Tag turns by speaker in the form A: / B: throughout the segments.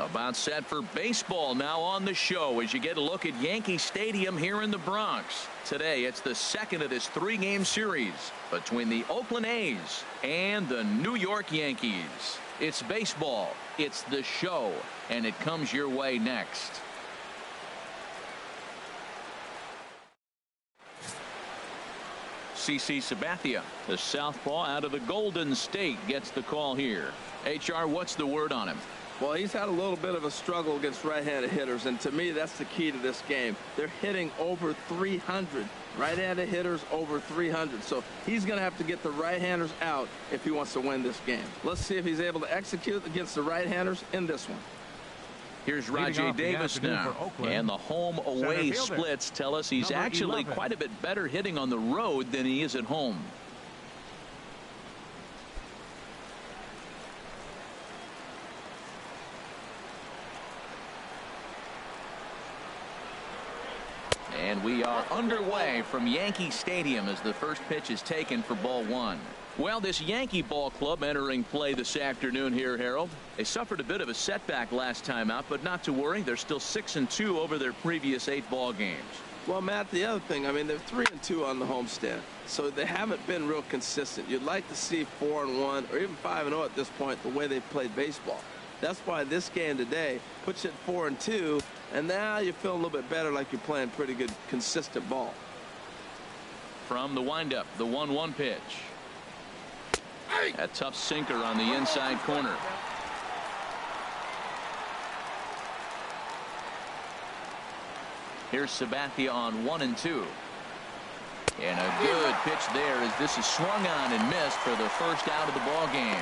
A: About set for baseball now on the show as you get a look at Yankee Stadium here in the Bronx. Today it's the second of this three-game series between the Oakland A's and the New York Yankees. It's baseball, it's the show, and it comes your way next. CC Sabathia, the southpaw out of the Golden State, gets the call here. HR, what's the word on him?
B: Well, he's had a little bit of a struggle against right-handed hitters, and to me, that's the key to this game. They're hitting over 300. Right-handed hitters over 300. So he's going to have to get the right-handers out if he wants to win this game. Let's see if he's able to execute against the right-handers in this one.
A: Here's Rajay Davis now, and the home-away splits tell us he's actually quite a bit better hitting on the road than he is at home. And we are underway from Yankee Stadium as the first pitch is taken for ball one. Well, this Yankee ball club entering play this afternoon here, Harold. They suffered a bit of a setback last time out, but not to worry. They're still 6-2 over their previous 8 ball games.
B: Well, Matt, the other thing, I mean, they're 3-2 on the homestand, so they haven't been real consistent. You'd like to see 4-1 or even 5-0 at this point, the way they've played baseball. That's why this game today puts you at 4-2, and now you feel a little bit better, like you're playing pretty good, consistent ball.
A: From the windup, the 1-1 pitch. A tough sinker on the inside corner. Here's Sabathia on 1-2. And a good pitch there as this is swung on and missed for the first out of the ball game.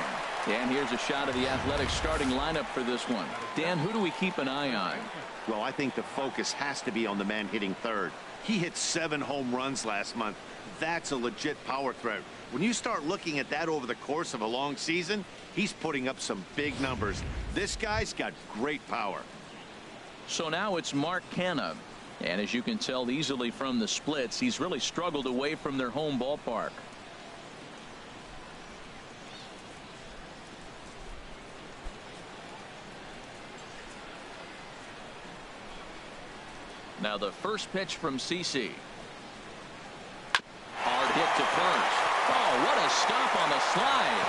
A: And here's a shot of the Athletics starting lineup for this one. Dan, who do we keep an eye on?
C: Well, I think the focus has to be on the man hitting third. He hit 7 home runs last month. That's a legit power threat. When you start looking at that over the course of a long season, he's putting up some big numbers. This guy's got great power.
A: So now it's Mark Canha. And as you can tell easily from the splits, he's really struggled away from their home ballpark. Now the first pitch from CC. Hard hit to first. Oh, what a stop on the slide.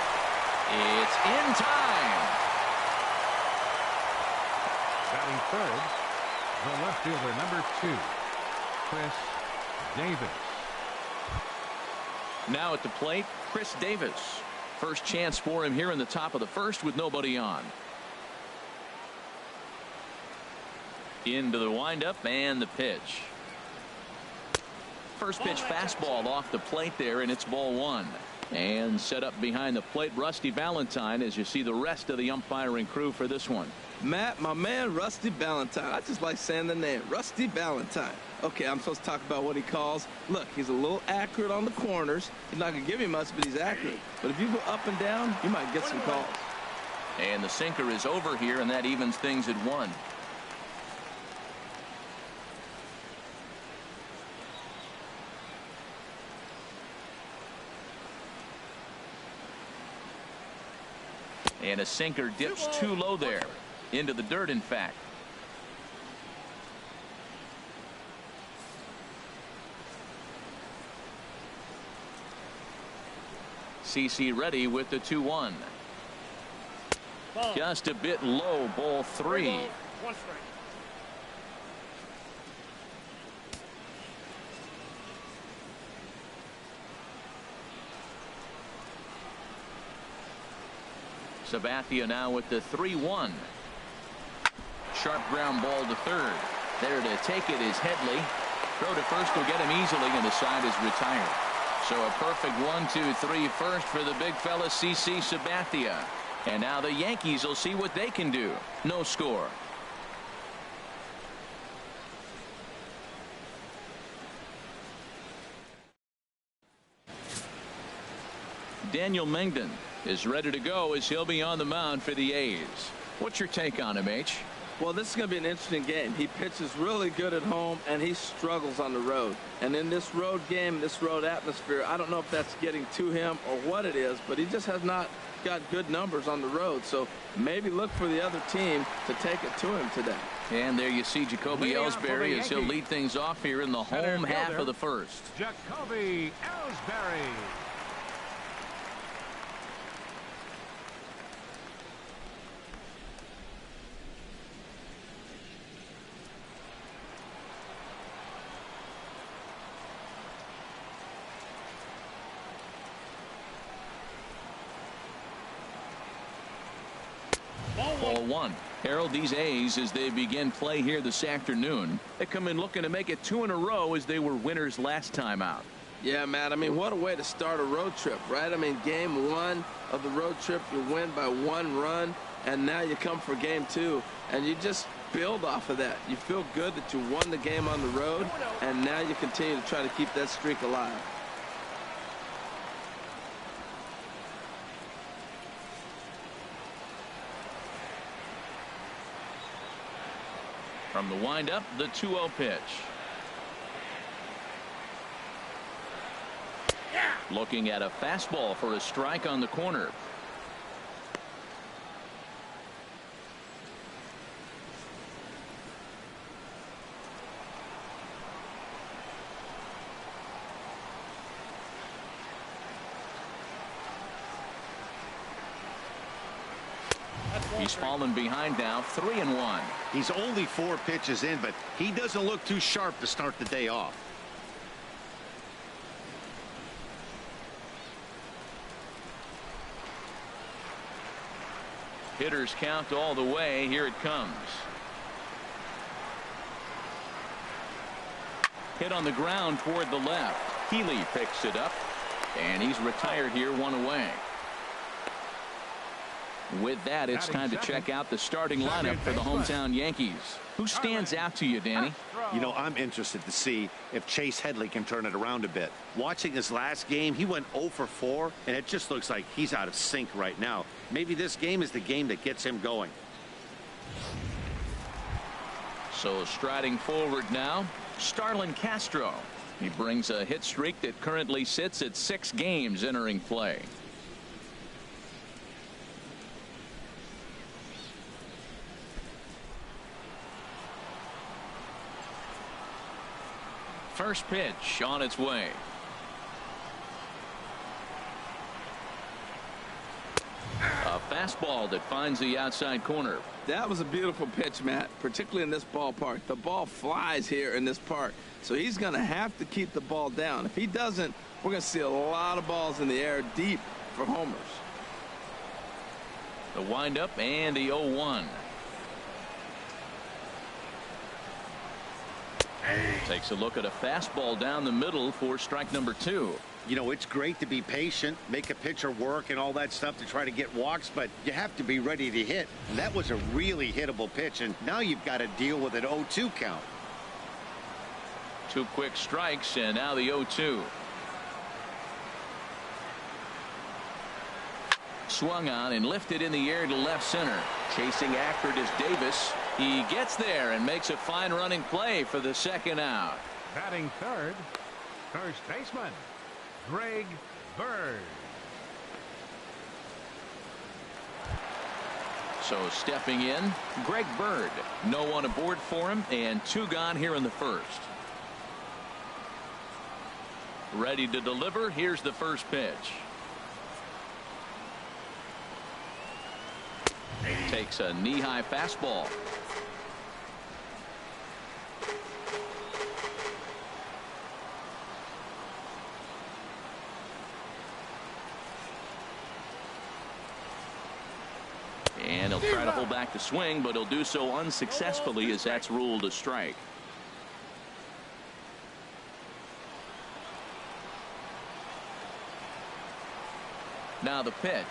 A: It's in time.
D: Batting third, the left fielder, number 2, Chris Davis.
A: Now at the plate, Chris Davis. First chance for him here in the top of the first with nobody on. Into the windup and the pitch. First pitch fastball off the plate there, and it's ball one. And set up behind the plate, Rusty Valentine, as you see the rest of the umpiring crew for this one.
B: Matt, my man, Rusty Valentine. I just like saying the name, Rusty Valentine. Okay, I'm supposed to talk about what he calls. Look, he's a little accurate on the corners. He's not going to give you much, but he's accurate. But if you go up and down, you might get some calls.
A: And the sinker is over here, and that evens things at 1. And a sinker dips too low there. Into the dirt, in fact. CC ready with the 2-1. Just a bit low, ball 3.
E: 1 strike.
A: Sabathia now with the 3-1. Sharp ground ball to third. There to take it is Headley. Throw to first will get him easily, and the side is retired. So a perfect 1-2-3 first for the big fella CC Sabathia. And now the Yankees will see what they can do. No score. Daniel Mengden is ready to go as he'll be on the mound for the A's. What's your take on him, H?
B: Well, this is going to be an interesting game. He pitches really good at home, and he struggles on the road. And in this road game, this road atmosphere, I don't know if that's getting to him or what it is, but he just has not got good numbers on the road. So maybe look for the other team to take it to him today.
A: And there you see Jacoby Ellsbury as he'll lead things off here in the home half of the first.
D: Jacoby Ellsbury.
A: Ball one. Harold, these A's, as they begin play here this afternoon, they come in looking to make it 2 in a row as they were winners last time out.
B: Yeah, Matt, I mean, what a way to start a road trip, right? I mean, game 1 of the road trip, you win by 1 run, and now you come for game 2, and you just build off of that. You feel good that you won the game on the road, and now you continue to try to keep that streak alive.
A: From the windup, the 2-0 pitch. Looking at a fastball for a strike on the corner. He's fallen behind now, 3-1.
C: He's only 4 pitches in, but he doesn't look too sharp to start the day off.
A: Hitters count all the way. Here it comes. Hit on the ground toward the left. Healy picks it up, and he's retired here, 1 away. With that, it's time to check out the starting lineup for the hometown Yankees. Who stands out to you, Danny?
C: You know, I'm interested to see if Chase Headley can turn it around a bit. Watching his last game, he went 0 for 4, and it just looks like he's out of sync right now. Maybe this game is the game that gets him going.
A: So striding forward now, Starlin Castro. He brings a hit streak that currently sits at 6 games entering play. First pitch on its way. A fastball that finds the outside corner.
B: That was a beautiful pitch, Matt, particularly in this ballpark. The ball flies here in this park, so he's going to have to keep the ball down. If he doesn't, we're going to see a lot of balls in the air deep for homers.
A: The windup and the 0-1. Takes a look at a fastball down the middle for strike number 2.
C: You know, it's great to be patient, make a pitcher work and all that stuff to try to get walks, but you have to be ready to hit. And that was a really hittable pitch, and now you've got to deal with an 0-2 count.
A: 2 quick strikes, and now the 0-2. Swung on and lifted in the air to left center. Chasing after it is Davis. He gets there and makes a fine running play for the second out.
D: Batting third, first baseman, Greg Bird.
A: So stepping in, Greg Bird. No one aboard for him, and 2 gone here in the first. Ready to deliver. Here's the first pitch. Takes a knee-high fastball. And he'll try to pull back the swing, but he'll do so unsuccessfully as that's ruled a strike. Now the pitch.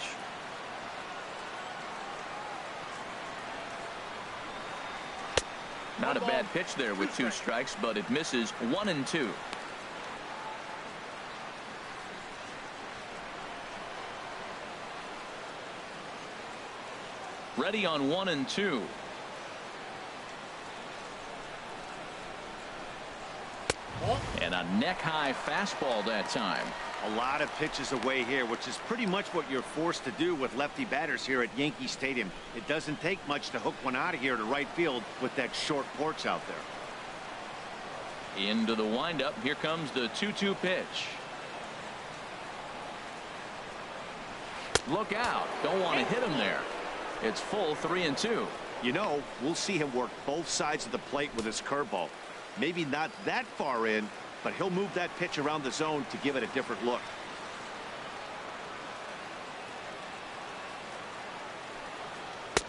A: Not a bad pitch there with 2 strikes, but it misses 1-2. Ready on 1-2. And a neck-high fastball that time.
C: A lot of pitches away here, which is pretty much what you're forced to do with lefty batters here at Yankee Stadium. It doesn't take much to hook one out of here to right field with that short porch out there.
A: Into the windup. Here comes the 2-2 pitch. Look out. Don't want to hit him there. It's full 3-2.
C: You know, we'll see him work both sides of the plate with his curveball. Maybe not that far in, but he'll move that pitch around the zone to give it a different look.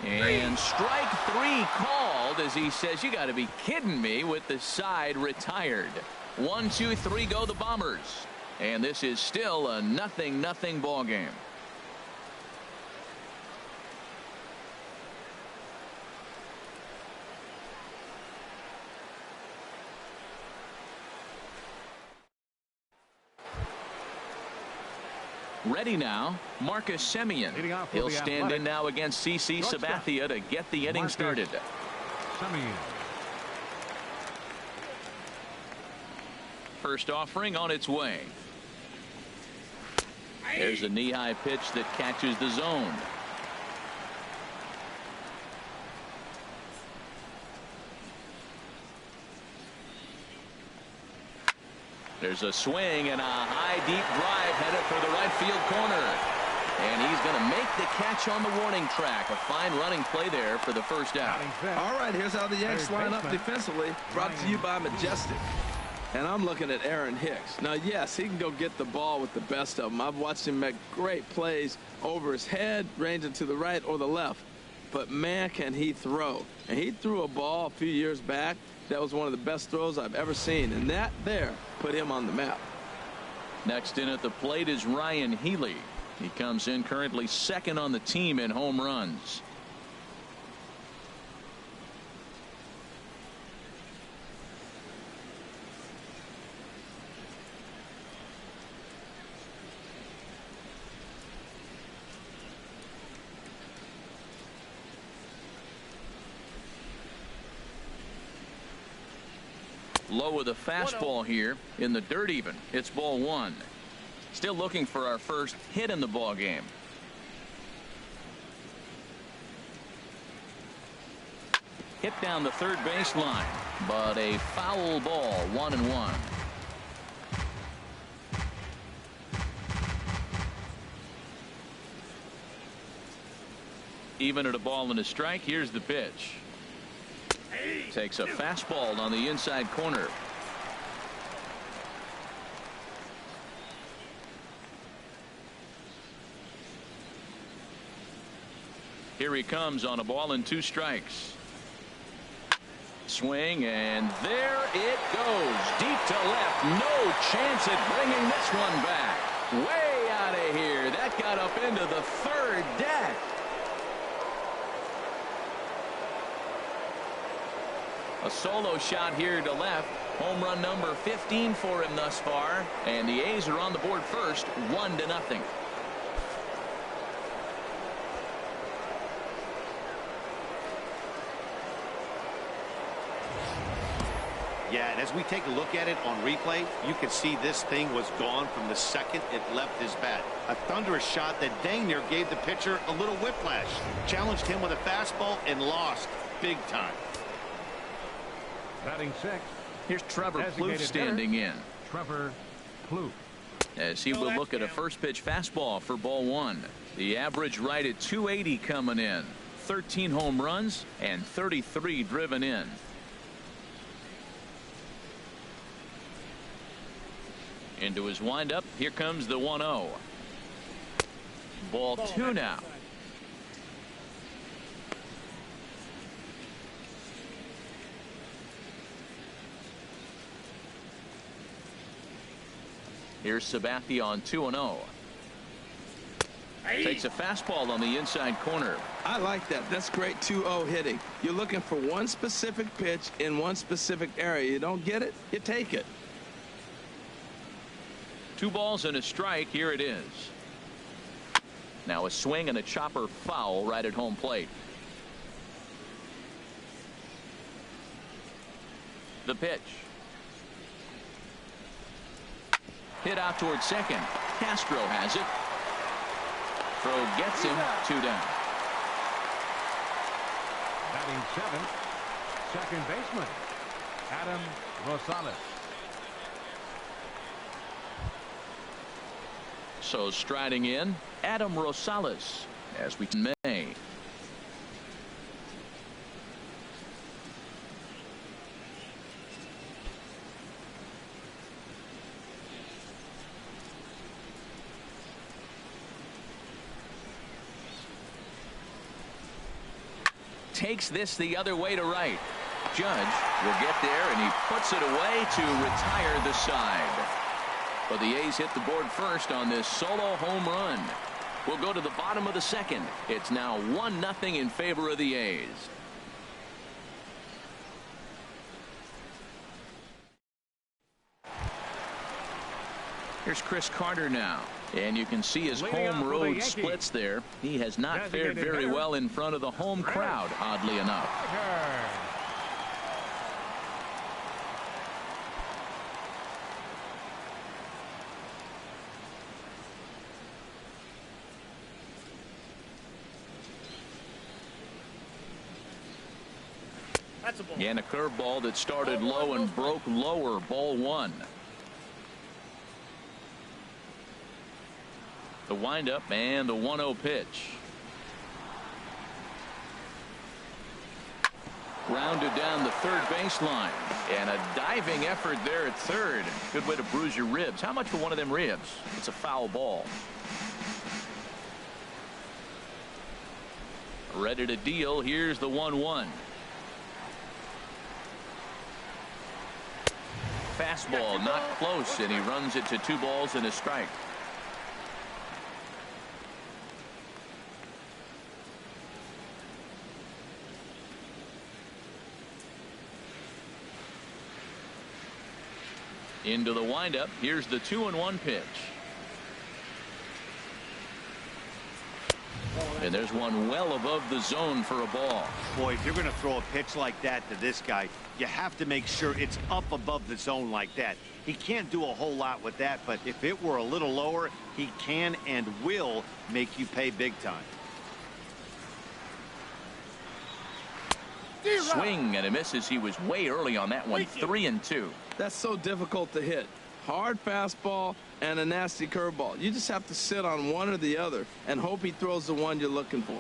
A: And strike 3 called as he says, you got to be kidding me, with the side retired. 1, 2, 3 go the Bombers. And this is still a 0-0 ball game. Ready now, Marcus Semien. He'll stand in now against CC Sabathia to get the inning started.
D: Semien.
A: First offering on its way. There's a knee-high pitch that catches the zone. There's a swing and a high deep drive headed for the right field corner. And he's going to make the catch on the warning track. A fine running play there for the first out.
B: All right, here's how the Yanks line up defensively. Brought to you by Majestic. And I'm looking at Aaron Hicks. Now, yes, he can go get the ball with the best of them. I've watched him make great plays over his head, ranging to the right or the left. But, man, can he throw. And he threw a ball a few years back. That was one of the best throws I've ever seen. And that there put him on the map.
A: Next in at the plate is Ryan Healy. He comes in currently second on the team in home runs. Low with a fastball here in the dirt even. It's ball 1. Still looking for our first hit in the ball game. Hit down the third baseline, but a foul ball, 1-1. Even at a ball and a strike. Here's the pitch. Takes a fastball on the inside corner. Here he comes on a ball and 2 strikes. Swing, and there it goes. Deep to left. No chance at bringing this one back. Way out of here. That got up into the third deck. A solo shot here to left. Home run number 15 for him thus far. And the A's are on the board first, 1-0.
C: Yeah, and as we take a look at it on replay, you can see this thing was gone from the second it left his bat. A thunderous shot that dang near gave the pitcher a little whiplash. Challenged him with a fastball and lost big time.
D: Batting 6.
A: Here's Trevor Plouffe standing in.
D: Trevor Plouffe.
A: As he will look at a first pitch fastball for ball 1. The average right at 280 coming in. 13 home runs and 33 driven in. Into his windup. Here comes the 1-0. Ball 2 now. Here's Sabathia on 2-0. Takes a fastball on the inside corner.
B: I like that. That's great 2-0 hitting. You're looking for one specific pitch in one specific area. You don't get it, you take it.
A: 2 balls and a strike. Here it is. Now a swing and a chopper foul right at home plate. The pitch. Hit out towards second. Castro has it. Throw gets him. 2 down.
D: Batting seventh, second baseman, Adam Rosales.
A: So striding in, Adam Rosales, as we may. Takes this the other way to right. Judge will get there, and he puts it away to retire the side. But the A's hit the board first on this solo home run. We'll go to the bottom of the second. It's now 1-0 in favor of the A's. Here's Chris Carter now. And you can see his home road splits there. He has not fared very well in front of the home crowd, oddly enough.
E: That's a ball.
A: And a curveball that started low and broke lower. Ball 1. The windup and the 1-0 pitch. Grounded down the third baseline. And a diving effort there at third. Good way to bruise your ribs. How much for one of them ribs? It's a foul ball. Ready to deal. Here's the 1-1. Fastball not close, and he runs it to 2 balls and a strike. Into the windup. Here's the 2-1 pitch. And there's one well above the zone for a ball.
C: Boy, if you're going to throw a pitch like that to this guy, you have to make sure it's up above the zone like that. He can't do a whole lot with that, but if it were a little lower, he can and will make you pay big time.
A: Swing and a misses. He was way early on that one. 3-2.
B: That's so difficult to hit. Hard fastball and a nasty curveball. You just have to sit on one or the other and hope he throws the one you're looking for.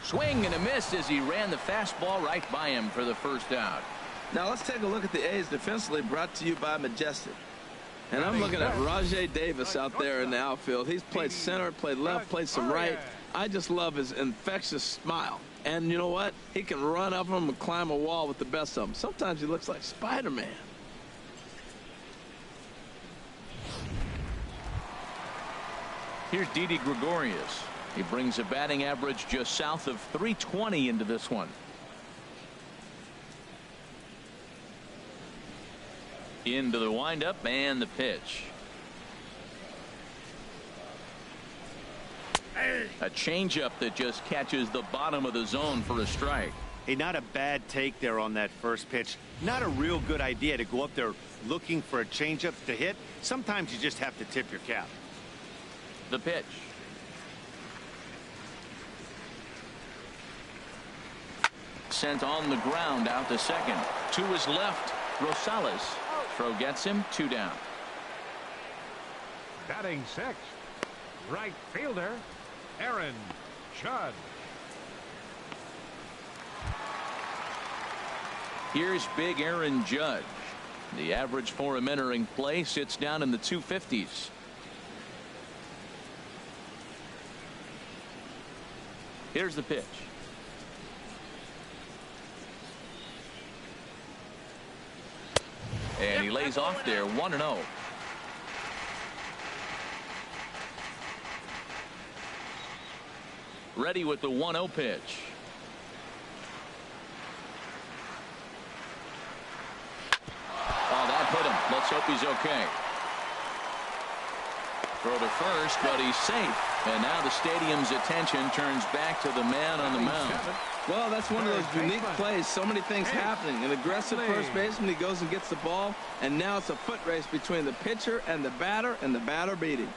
A: Swing and a miss as he ran the fastball right by him for the first out.
B: Now let's take a look at the A's defensively, brought to you by Majestic. And I'm looking at Rajay Davis out there in the outfield. He's played center, played left, played some right. I just love his infectious smile. And you know what? He can run up them and climb a wall with the best of them. Sometimes he looks like Spider-Man.
A: Here's Didi Gregorius. He brings a batting average just south of 320 into this one. Into the windup and the pitch. A changeup that just catches the bottom of the zone for a strike.
C: Hey, not a bad take there on that first pitch. Not a real good idea to go up there looking for a changeup to hit. Sometimes you just have to tip your cap.
A: The pitch. Sent on the ground out to second. To his left, Rosales. Throw gets him. 2 down.
D: Batting sixth, right fielder, Aaron Judge.
A: Here's big Aaron Judge. The average for him entering play sits down in the 250s. Here's the pitch. And he lays off there. 1-0. Ready with the 1-0 pitch. Oh, that hit him. Let's hope he's okay. Throw to first, but he's safe. And now the stadium's attention turns back to the man on the mound.
B: Well, that's one of those
D: Third
B: unique
D: baseman.
B: plays. So many things happening. An aggressive
D: Lovely.
B: first baseman, he goes and gets the ball, and now it's a foot race between the pitcher and the batter beat him.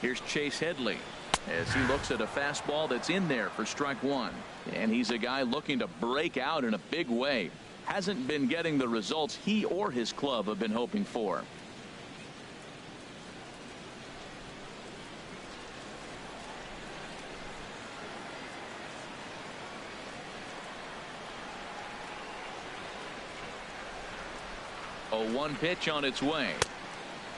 A: Here's Chase Headley as he looks at a fastball that's in there for strike one. And he's a guy looking to break out in a big way. Hasn't been getting the results he or his club have been hoping for. A 1 pitch on its way.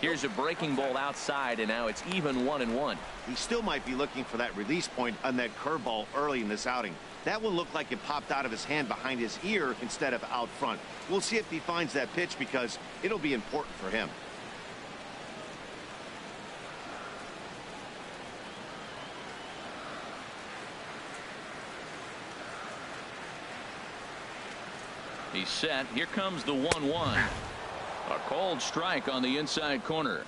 A: Here's a breaking ball outside, and now it's even 1-1.
C: He still might be looking for that release point on that curveball early in this outing. That one looked like it popped out of his hand behind his ear instead of out front. We'll see if he finds that pitch because it'll be important for him.
A: He's set. Here comes the 1-1. A cold strike on the inside corner.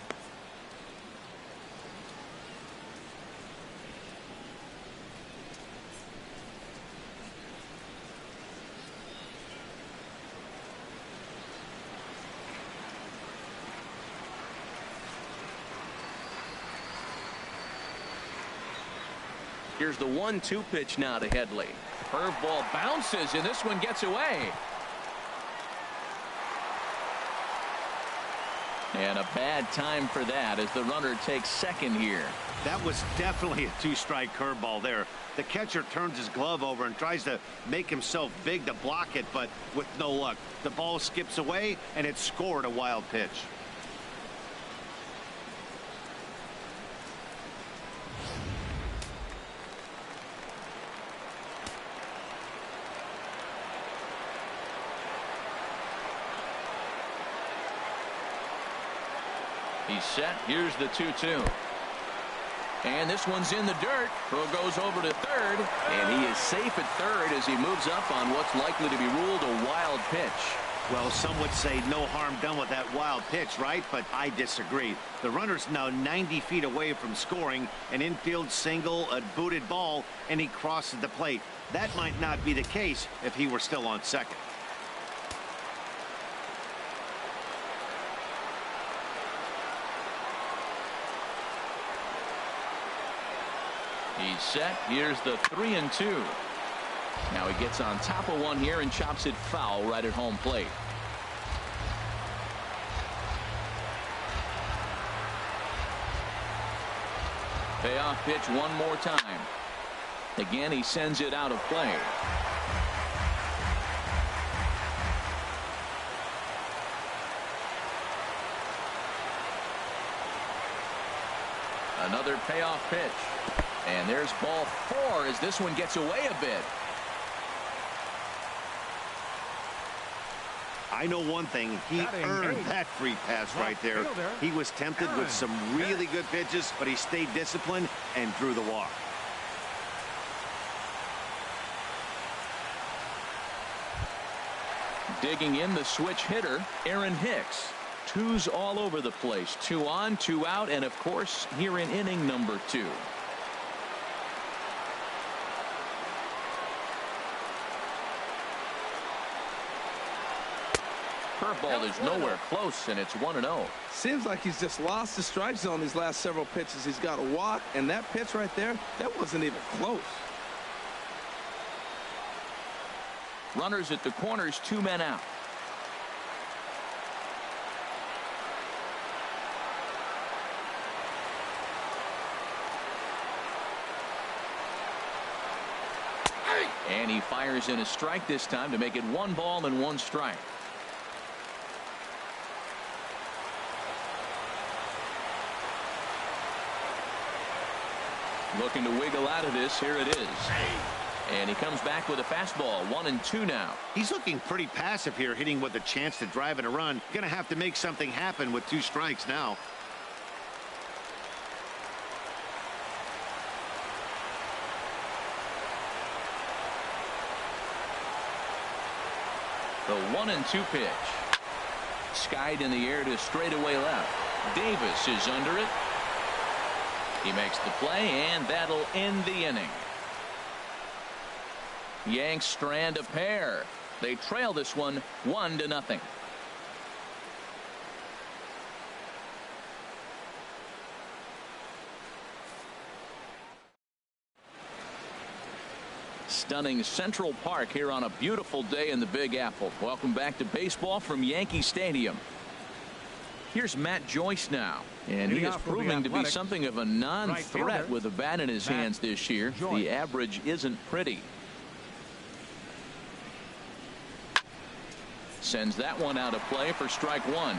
A: Here's the 1-2 pitch now to Headley. Curveball bounces, and this one gets away. And a bad time for that as the runner takes second here.
C: That was definitely a two-strike curveball there. The catcher turns his glove over and tries to make himself big to block it, but with no luck. The ball skips away, and it scored a wild pitch.
A: He's set. Here's the 2-2. And this one's in the dirt. Throw goes over to third. And he is safe at third as he moves up on what's likely to be ruled a wild pitch.
C: Well, some would say no harm done with that wild pitch, right? But I disagree. The runner's now 90 feet away from scoring. An infield single, a booted ball, and he crosses the plate. That might not be the case if he were still on second.
A: He's set. Here's the 3-2. Now he gets on top of one here and chops it foul right at home plate. Payoff pitch one more time. Again, he sends it out of play. Another payoff pitch. And there's ball 4 as this one gets away a bit.
C: I know one thing. He earned that free pass right there. He was tempted with some really good pitches, but he stayed disciplined and drew the walk.
A: Digging in, the switch hitter, Aaron Hicks. 2s all over the place. 2 on, 2 out, and of course here in inning number 2. Curveball is nowhere close, and it's 1-0.
B: Seems like he's just lost the strike zone these last several pitches. He's got a walk, and that pitch right there, that wasn't even close.
A: Runners at the corners, 2 men out. And he fires in a strike this time to make it 1 ball and 1 strike. Looking to wiggle out of this. Here it is. And he comes back with a fastball. 1-2 now.
C: He's looking pretty passive here, hitting with a chance to drive in a run. Gonna have to make something happen with 2 strikes now.
A: The 1-2 pitch. Skied in the air to straightaway left. Davis is under it. He makes the play, and that'll end the inning. Yanks strand a pair. They trail this one 1-0. Stunning Central Park here on a beautiful day in the Big Apple. Welcome back to baseball from Yankee Stadium. Here's Matt Joyce now, and he is proving to be something of a non-threat with a bat in his hands this year. The average isn't pretty. Sends that one out of play for strike one.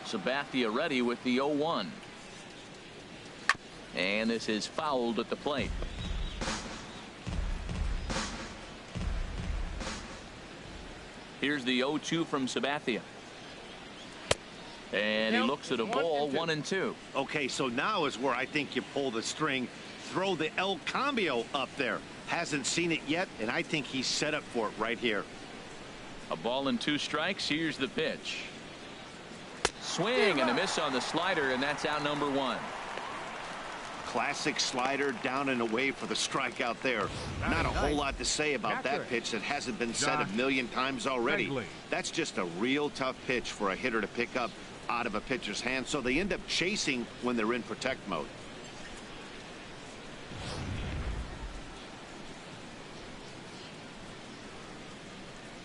A: Sabathia ready with the 0-1. And this is fouled at the plate. Here's the 0-2 from Sabathia. And he looks at a ball, 1-2.
C: Okay, so now is where I think you pull the string. Throw the El Cambio up there. Hasn't seen it yet, and I think he's set up for it right here.
A: A ball and 2 strikes. Here's the pitch. Swing and a miss on the slider, and that's out number 1.
C: Classic slider, down and away for the strikeout there. Not a whole lot to say about that pitch that hasn't been said a million times already. That's just a real tough pitch for a hitter to pick up out of a pitcher's hand, so they end up chasing when they're in protect mode.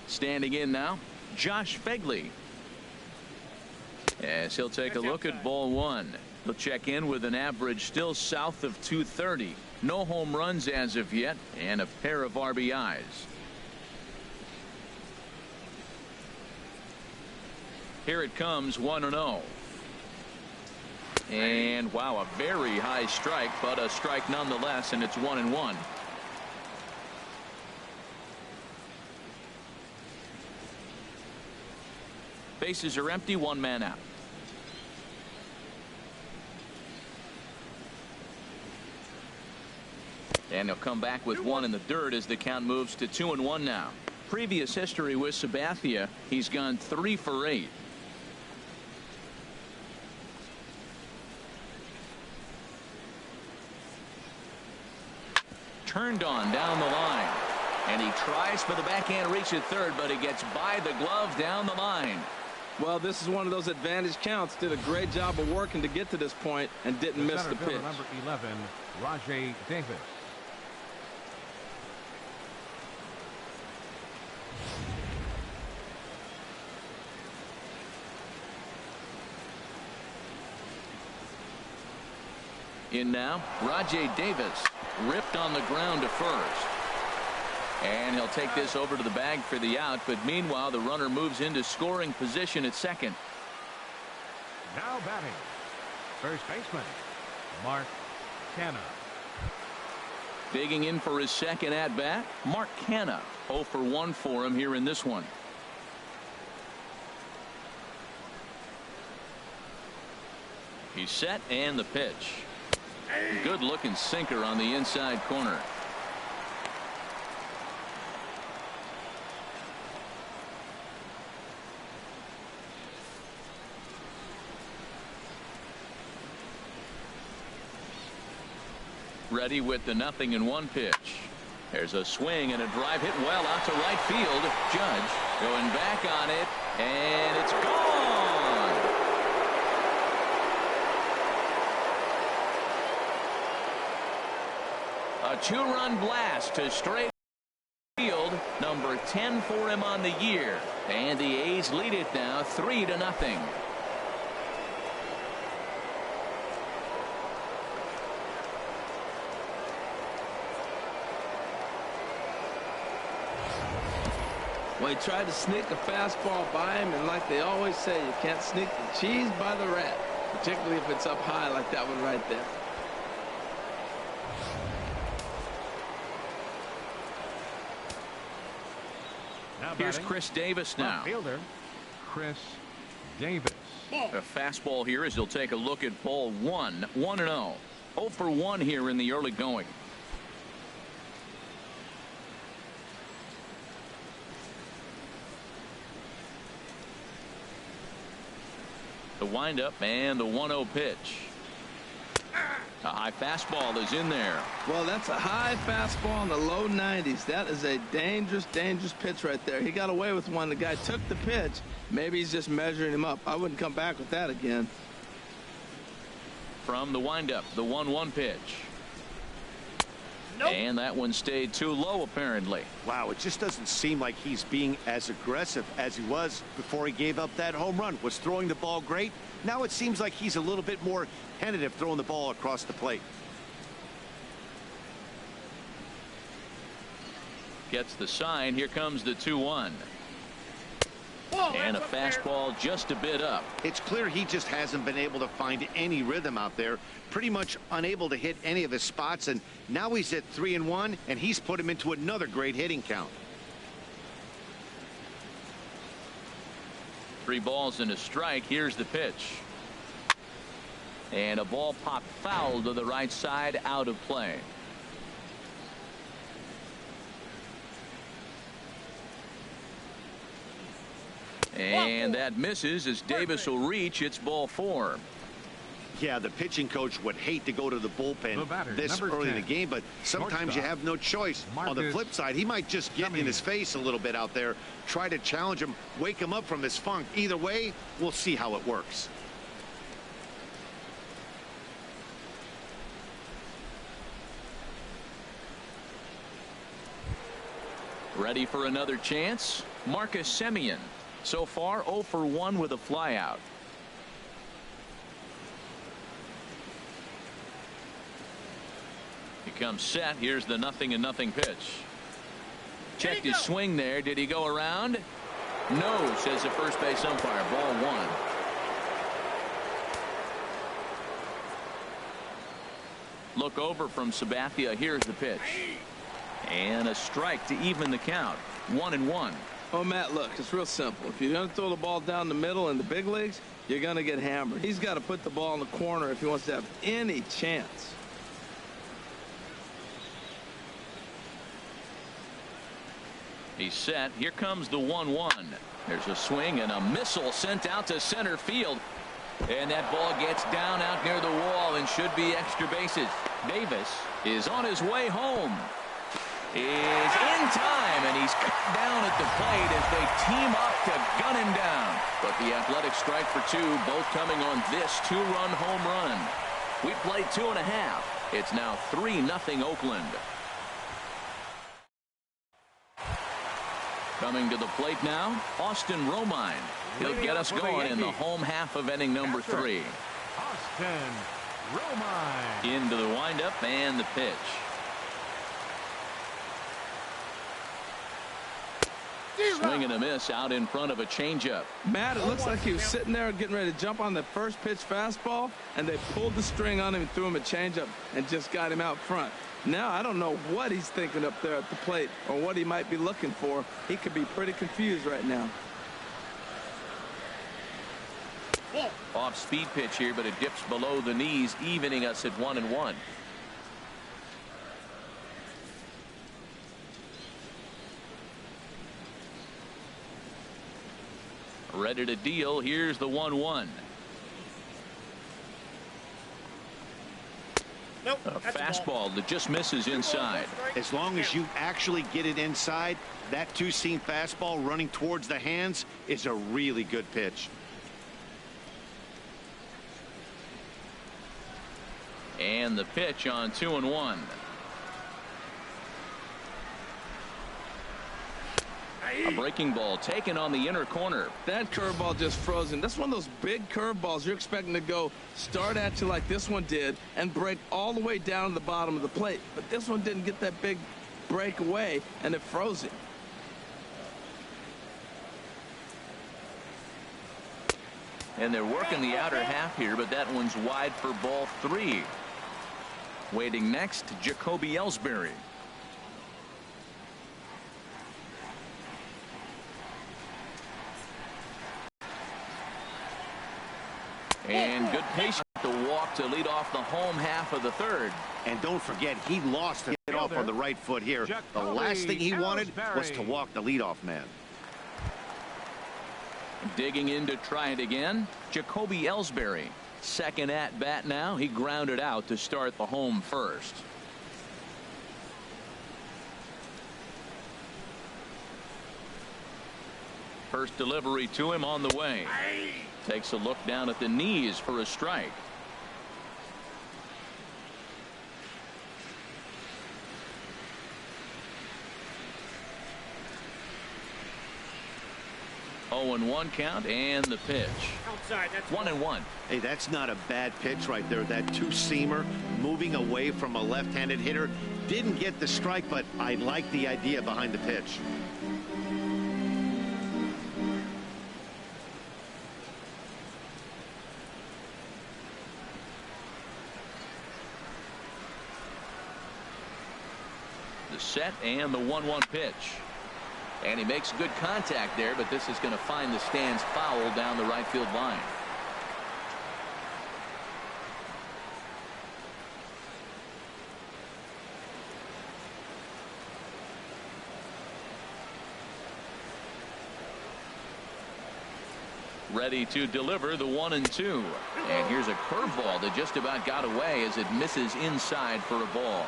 A: Standing in now, Josh Fegley. As he'll take a look at ball 1. He'll check in with an average still south of 230. No home runs as of yet, and a pair of RBIs. Here it comes, 1-0. And wow, a very high strike, but a strike nonetheless, and it's 1-1. Bases are empty, 1 man out. And he'll come back with 1 in the dirt as the count moves to 2-1 now. Previous history with Sabathia, he's gone 3 for 8. Turned on down the line. And he tries for the backhand reach at third, but he gets by the glove down the line.
B: Well, this is one of those advantage counts. Did a great job of working to get to this point and didn't miss the pitch.
D: Number 11, Rajay Davis.
A: In now, Rajay Davis ripped on the ground to first. And he'll take this over to the bag for the out, but meanwhile the runner moves into scoring position at second.
D: Now batting, first baseman, Mark Canha.
A: Digging in for his second at bat, Mark Canha. 0 for 1 for him here in this one. He's set, and the pitch. Good looking sinker on the inside corner. Ready with the 0-1 pitch. There's a swing and a drive hit well out to right field. Judge going back on it, and it's gone. A 2-run blast to straight field. Number 10 for him on the year. And the A's lead it now 3-0.
B: Well, he tried to sneak a fastball by him, and like they always say, you can't sneak the cheese by the rat, particularly if it's up high like that one right there.
A: Here's Chris Davis now.
D: Fielder, Chris Davis.
A: A fastball here as he'll take a look at ball 1. 1-0. 0 for 1 here in the early going. The windup and the 1-0 pitch. A high fastball is in there.
B: Well, that's a high fastball in the low 90s. That is a dangerous, dangerous pitch right there. He got away with one. The guy took the pitch. Maybe he's just measuring him up. I wouldn't come back with that again.
A: From the windup, the 1-1 pitch. Nope. And that one stayed too low, apparently.
C: Wow, it just doesn't seem like he's being as aggressive as he was before he gave up that home run. Was throwing the ball great. Now it seems like he's a little bit more tentative throwing the ball across the plate.
A: Gets the sign. Here comes the 2-1. And a fastball just a bit up.
C: It's clear he just hasn't been able to find any rhythm out there. Pretty much unable to hit any of his spots. And now he's at 3-1, and he's put him into another great hitting count.
A: 3 balls and a strike. Here's the pitch. And a ball popped foul to the right side, out of play. And that misses as Davis will reach. It's ball 4.
C: Yeah, the pitching coach would hate to go to the bullpen this early in the game, but sometimes you have no choice. On the flip side, he might just get in his face a little bit out there, try to challenge him, wake him up from his funk. Either way, we'll see how it works.
A: Ready for another chance? Marcus Semien. So far 0 for 1 with a flyout. He comes set. Here's the 0-0 pitch. Checked his swing there. Did he go around? No, says the first base umpire. Ball 1. Look over from Sabathia. Here's the pitch. And a strike to even the count. 1-1.
B: Oh, Matt, look, it's real simple. If you're going to throw the ball down the middle in the big leagues, you're going to get hammered. He's got to put the ball in the corner if he wants to have any chance.
A: He's set. Here comes the 1-1. There's a swing and a missile sent out to center field. And that ball gets down out near the wall and should be extra bases. Davis is on his way home. Is in time, and he's cut down at the plate as they team up to gun him down. But the Athletics strike for 2, both coming on this 2-run home run. We played 2.5. It's now 3-0 Oakland. Coming to the plate now, Austin Romine. He'll get us going in the home half of inning number 3.
D: Austin Romine.
A: Into the windup and the pitch. Swing and a miss out in front of a changeup.
B: Matt, it looks like he was sitting there getting ready to jump on the first pitch fastball, and they pulled the string on him and threw him a changeup and just got him out front. Now I don't know what he's thinking up there at the plate or what he might be looking for. He could be pretty confused right now.
A: Off speed pitch here, but it dips below the knees, evening us at 1-1. Ready to deal. Here's the 1-1.
E: Nope,
A: a fastball that just misses inside.
C: As long as you actually get it inside, that two-seam fastball running towards the hands is a really good pitch.
A: And the pitch on 2-1. A breaking ball taken on the inner corner.
B: That curveball just frozen. That's one of those big curveballs you're expecting to go start at you like this one did and break all the way down to the bottom of the plate. But this one didn't get that big break away, and it froze him.
A: And they're working the outer half here, but that one's wide for ball 3. Waiting next, Jacoby Ellsbury. And good patience to walk to lead off the home half of the third.
C: And don't forget, he lost it off on the right foot here. The last thing he wanted was to walk the leadoff man.
A: Digging in to try it again, Jacoby Ellsbury. Second at bat now. He grounded out to start the home first. First delivery to him on the way. Takes a look down at the knees for a strike. Oh, and 1 count and the pitch.
D: Outside, that's
A: 1-1.
C: Hey, that's not a bad pitch right there. That two-seamer moving away from a left-handed hitter. Didn't get the strike, but I like the idea behind the pitch.
A: The set and the 1-1 pitch. And he makes good contact there, but this is going to find the stands foul down the right field line. Ready to deliver the 1-2. And here's a curveball that just about got away as it misses inside for a ball.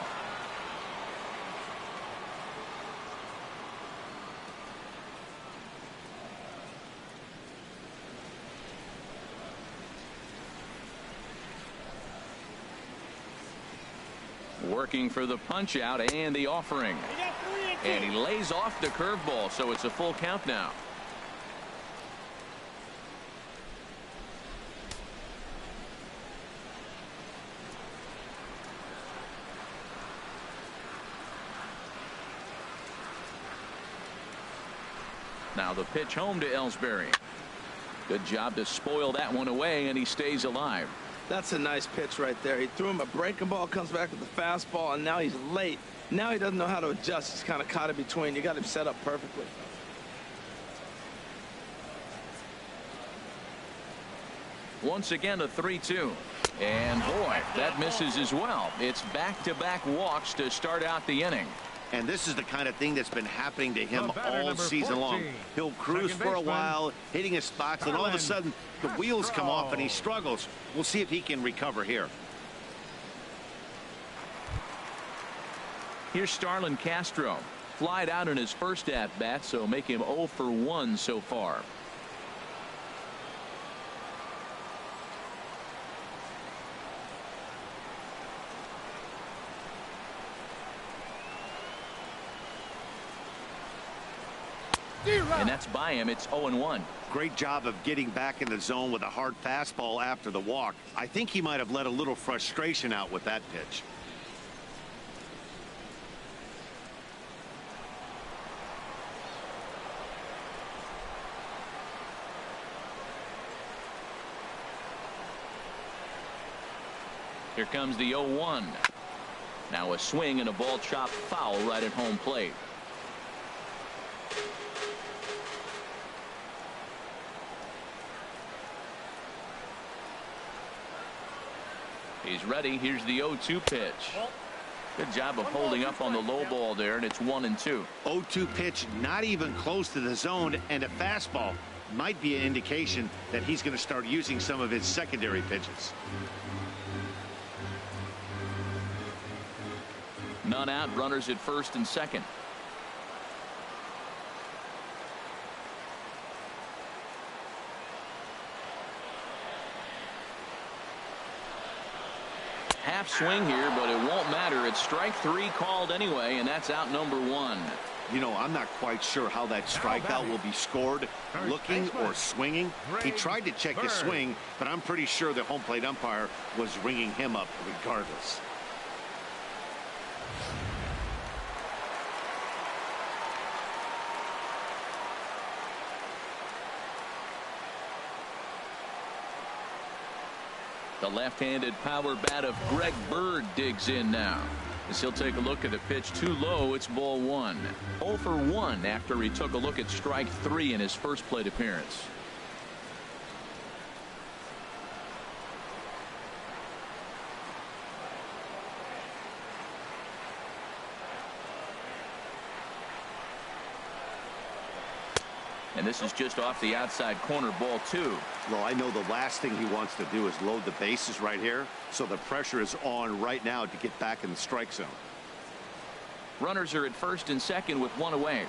A: Working for the punch out and the offering. And he lays off the curveball, so it's a full count now. Now the pitch home to Ellsbury. Good job to spoil that one away, and he stays alive.
B: That's a nice pitch right there. He threw him a breaking ball, comes back with the fastball, and now he's late. Now he doesn't know how to adjust. He's kind of caught in between. You got him set up perfectly.
A: Once again, a 3-2. And boy, that misses as well. It's back-to-back walks to start out the inning.
C: And this is the kind of thing that's been happening to him all season
D: 14,
C: long. He'll cruise for a while, hitting his spots, and all of a sudden the wheels come off and he struggles. We'll see if he can recover here.
A: Here's Starlin Castro. Flied out in his first at-bat, so make him 0 for 1 so far. And that's by him. It's 0-1.
C: Great job of getting back in the zone with a hard fastball after the walk. I think he might have let a little frustration out with that pitch.
A: Here comes the 0-1. Now a swing and a ball chopped foul right at home plate. He's ready. Here's the 0-2 pitch. Good job of holding up on the low ball there, and it's 1-2.
C: 0-2 pitch, not even close to the zone, and a fastball might be an indication that he's going to start using some of his secondary pitches.
A: None out, runners at first and second. Half swing here, but it won't matter. It's strike 3 called anyway, and that's out number 1.
C: You know, I'm not quite sure how that strikeout will be scored, looking or swinging. He tried to check his swing, but I'm pretty sure the home plate umpire was ringing him up regardless.
A: The left-handed power bat of Greg Bird digs in now. As he'll take a look at the pitch too low, it's ball 1. 0 for 1 after he took a look at strike 3 in his first plate appearance. And this is just off the outside corner, ball 2.
C: Well, I know the last thing he wants to do is load the bases right here, so the pressure is on right now to get back in the strike zone.
A: Runners are at first and second with one away.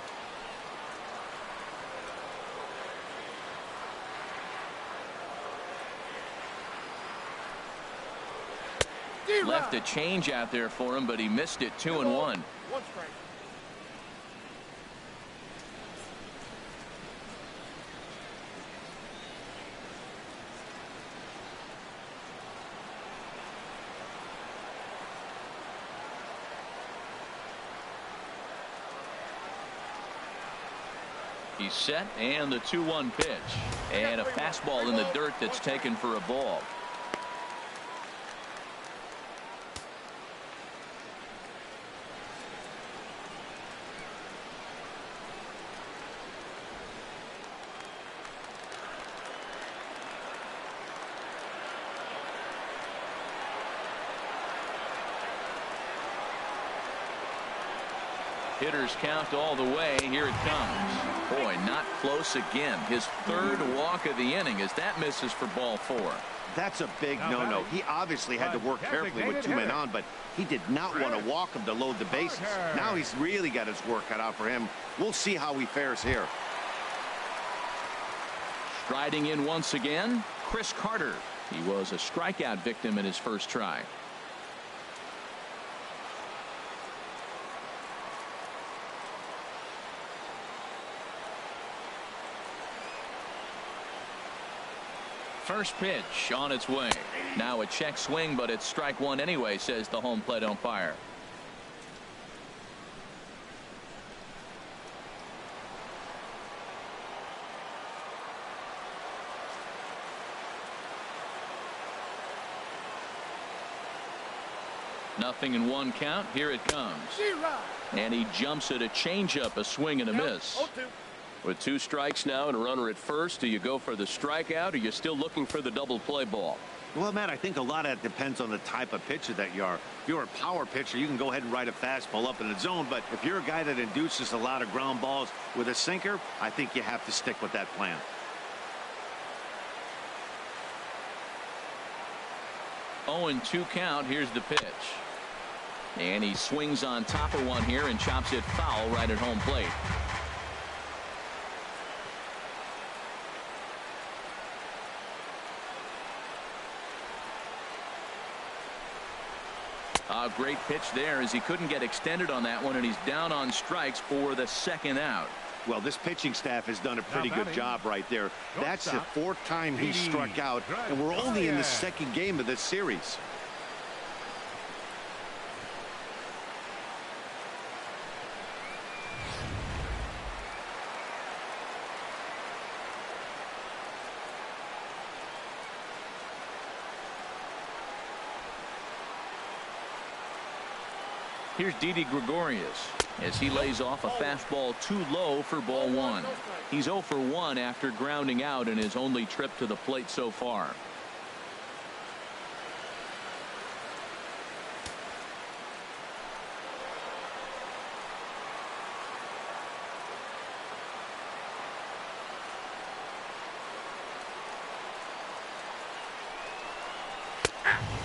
A: Left a change out there for him, but he missed it. 2-1.
D: One strike.
A: He's set, and the 2-1 pitch. And a fastball in the dirt that's taken for a ball. Hitters count all the way. Here it comes. Boy, not close again. His third walk of the inning as that misses for ball 4.
C: That's a big no-no. He obviously had to work carefully with 2 men on, but he did not want to walk him to load the bases. Now he's really got his work cut out for him. We'll see how he fares here.
A: Striding in once again, Chris Carter. He was a strikeout victim in his first try. First pitch on its way. Now a check swing, but it's strike 1 anyway, says the home plate umpire. Nothing in 1 count. Here it comes. And he jumps at a changeup, a swing and a miss. With 2 strikes now and a runner at first, do you go for the strikeout or are you still looking for the double play ball?
C: Well, Matt, I think a lot of that depends on the type of pitcher that you are. If you're a power pitcher, you can go ahead and ride a fastball up in the zone. But if you're a guy that induces a lot of ground balls with a sinker, I think you have to stick with that plan.
A: Oh, and 2 count. Here's the pitch. And he swings on top of one here and chops it foul right at home plate. A great pitch there as he couldn't get extended on that one, and he's down on strikes for the 2nd out.
C: Well, this pitching staff has done a pretty good job right there. That's the 4th time he struck out, and we're only in the 2nd game of this series.
A: Here's Didi Gregorius as he lays off a fastball too low for ball 1. He's 0 for 1 after grounding out in his only trip to the plate so far.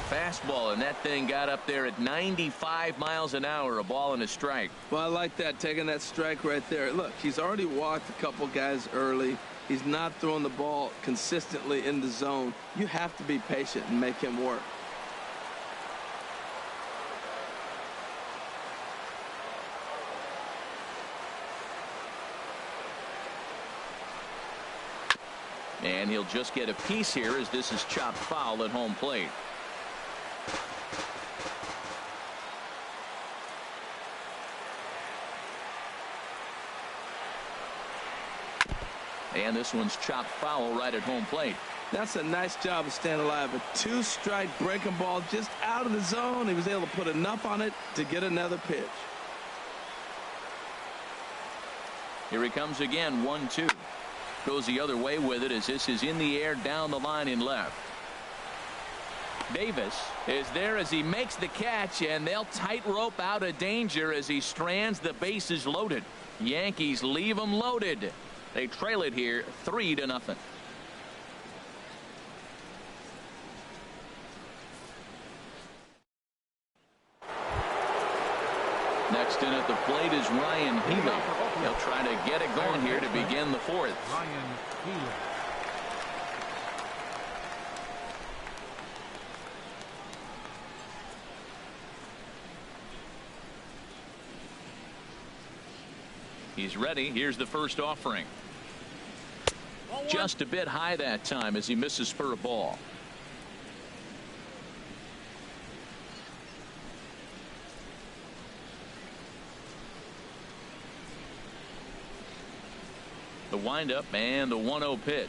A: Fastball, and that thing got up there at 95 miles an hour, a ball and a strike.
B: Well, I like that, taking that strike right there. Look, he's already walked a couple guys early. He's not throwing the ball consistently in the zone. You have to be patient and make him work.
A: And he'll just get a piece here as this is chopped foul at home plate. And this one's chopped foul right at home plate.
B: That's a nice job of staying alive. A 2-strike breaking ball just out of the zone. He was able to put enough on it to get another pitch.
A: Here he comes again, 1-2. Goes the other way with it as this is in the air down the line in left. Davis is there as he makes the catch, and they'll tightrope out of danger as he strands the bases loaded. Yankees leave him loaded. They trail it here 3-0. Next in at the plate is Ryan Healy. He'll try to get it going here to begin the fourth.
D: Ryan Healy.
A: He's ready. Here's the first offering. Just a bit high that time as he misses for a ball. The windup and the 1-0 pitch.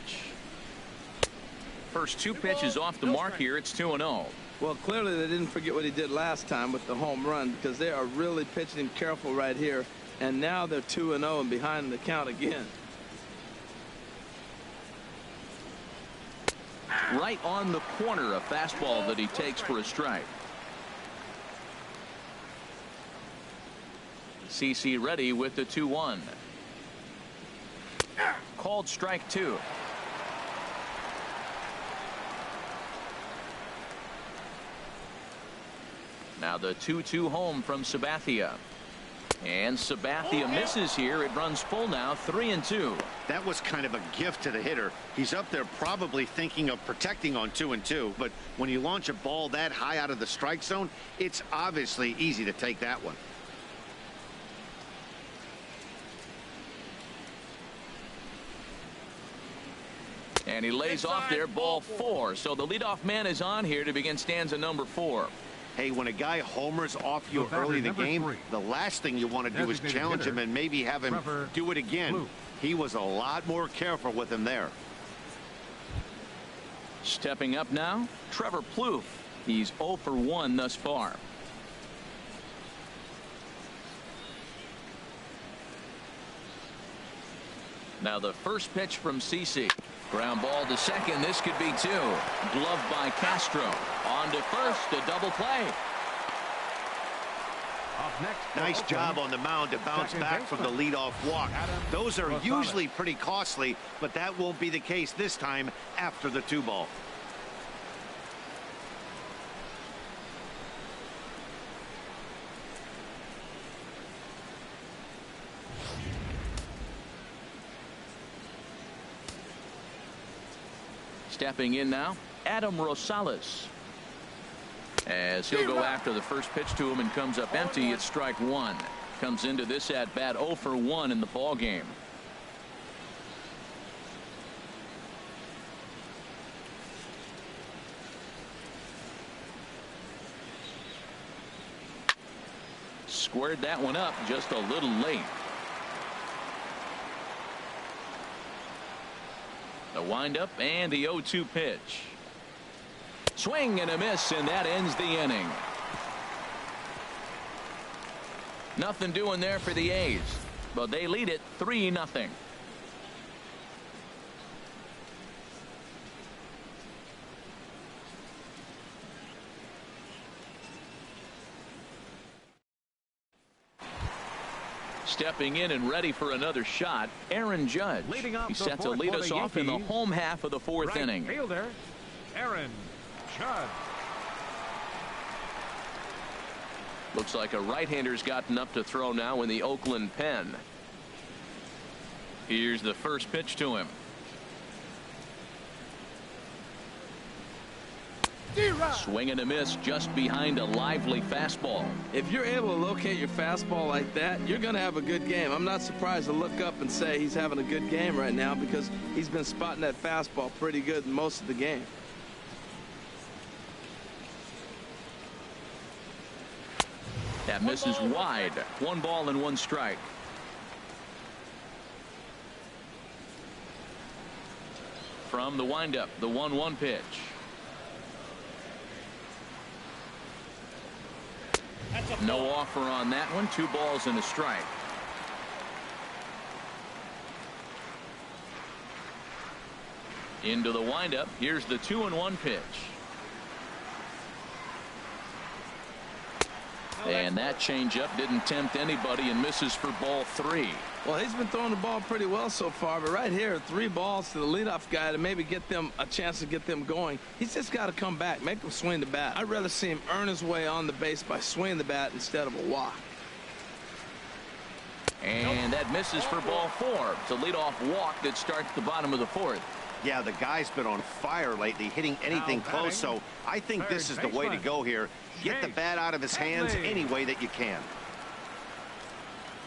A: First two pitches off the mark here. It's 2-0.
B: Well, clearly they didn't forget what he did last time with the home run, because they are really pitching careful right here. And now they're 2-0 and behind the count again.
A: Right on the corner, a fastball that he takes for a strike. CC ready with the 2-1. Called strike 2. Now the 2-2 home from Sabathia. And Sabathia misses here. It runs full now, 3-2.
C: That was kind of a gift to the hitter. He's up there probably thinking of protecting on 2-2, but when you launch a ball that high out of the strike zone, it's obviously easy to take that one.
A: And he lays off there, ball 4. So the leadoff man is on here to begin stanza number 4.
C: Hey, when a guy homers off you early in the game, the last thing you want to do is challenge him and maybe have him do it again. He was a lot more careful with him there.
A: Stepping up now, Trevor Plouffe. He's 0 for 1 thus far. Now the first pitch from CC. Ground ball to second. This could be 2. Gloved by Castro. On to first. A double play.
C: Nice job on the mound to bounce back from the leadoff walk. Those are usually pretty costly, but that won't be the case this time after the 2-ball.
A: Stepping in now, Adam Rosales. As he'll go after the first pitch to him and comes up empty. It's strike 1. Comes into this at bat 0 for 1 in the ball game. Squared that one up just a little late. The windup and the 0-2 pitch. Swing and a miss, and that ends the inning. Nothing doing there for the A's, but they lead it 3-0. Stepping in and ready for another shot, Aaron Judge. He's set to lead us off in the home half of the fourth inning.
D: Fielder, Aaron Judge.
A: Looks like a right-hander's gotten up to throw now in the Oakland pen. Here's the first pitch to him. Swing and a miss just behind a lively fastball.
B: If you're able to locate your fastball like that, you're going to have a good game. I'm not surprised to look up and say he's having a good game right now, because he's been spotting that fastball pretty good most of the game.
A: That misses wide. 1 ball and 1 strike. From the windup, the 1-1 pitch. No offer on that one. 2 balls and a strike. Into the windup. Here's the 2-1 pitch. And that changeup didn't tempt anybody and misses for ball 3.
B: Well, he's been throwing the ball pretty well so far, but right here, 3 balls to the leadoff guy to maybe get them a chance to get them going. He's just got to come back, make them swing the bat. I'd rather see him earn his way on the base by swinging the bat instead of a walk.
A: And that misses for ball 4. It's a leadoff walk that starts the bottom of the 4th.
C: Yeah, the guy's been on fire lately, hitting anything close, so I think this is the way to go here. Get the bat out of his hands any way that you can.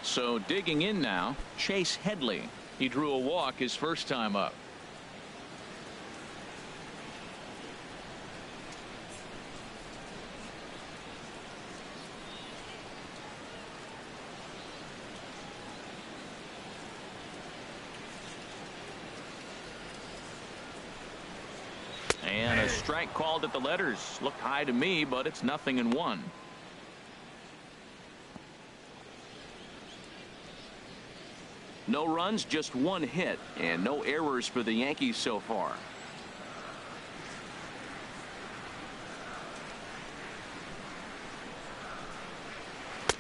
A: So digging in now, Chase Headley. He drew a walk his first time up. And a strike called at the letters. Looked high to me, but it's 0-1. No runs, just 1 hit, and no errors for the Yankees so far.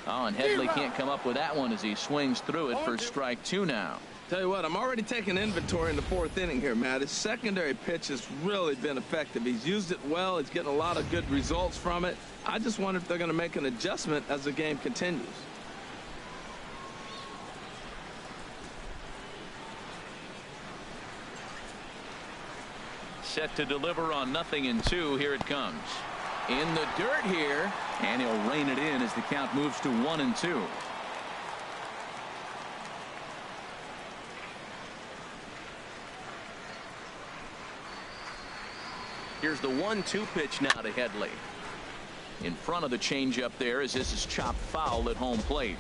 A: Oh, and Headley can't come up with that one as he swings through it for strike 2 now.
B: Tell you what, I'm already taking inventory in the 4th inning here, Matt. His secondary pitch has really been effective. He's used it well. He's getting a lot of good results from it. I just wonder if they're going to make an adjustment as the game continues.
A: Set to deliver on 0-2. Here it comes. In the dirt here, and he'll rein it in as the count moves to 1-2. Here's the 1-2 pitch now to Headley. In front of the changeup there as this is chopped foul at home plate.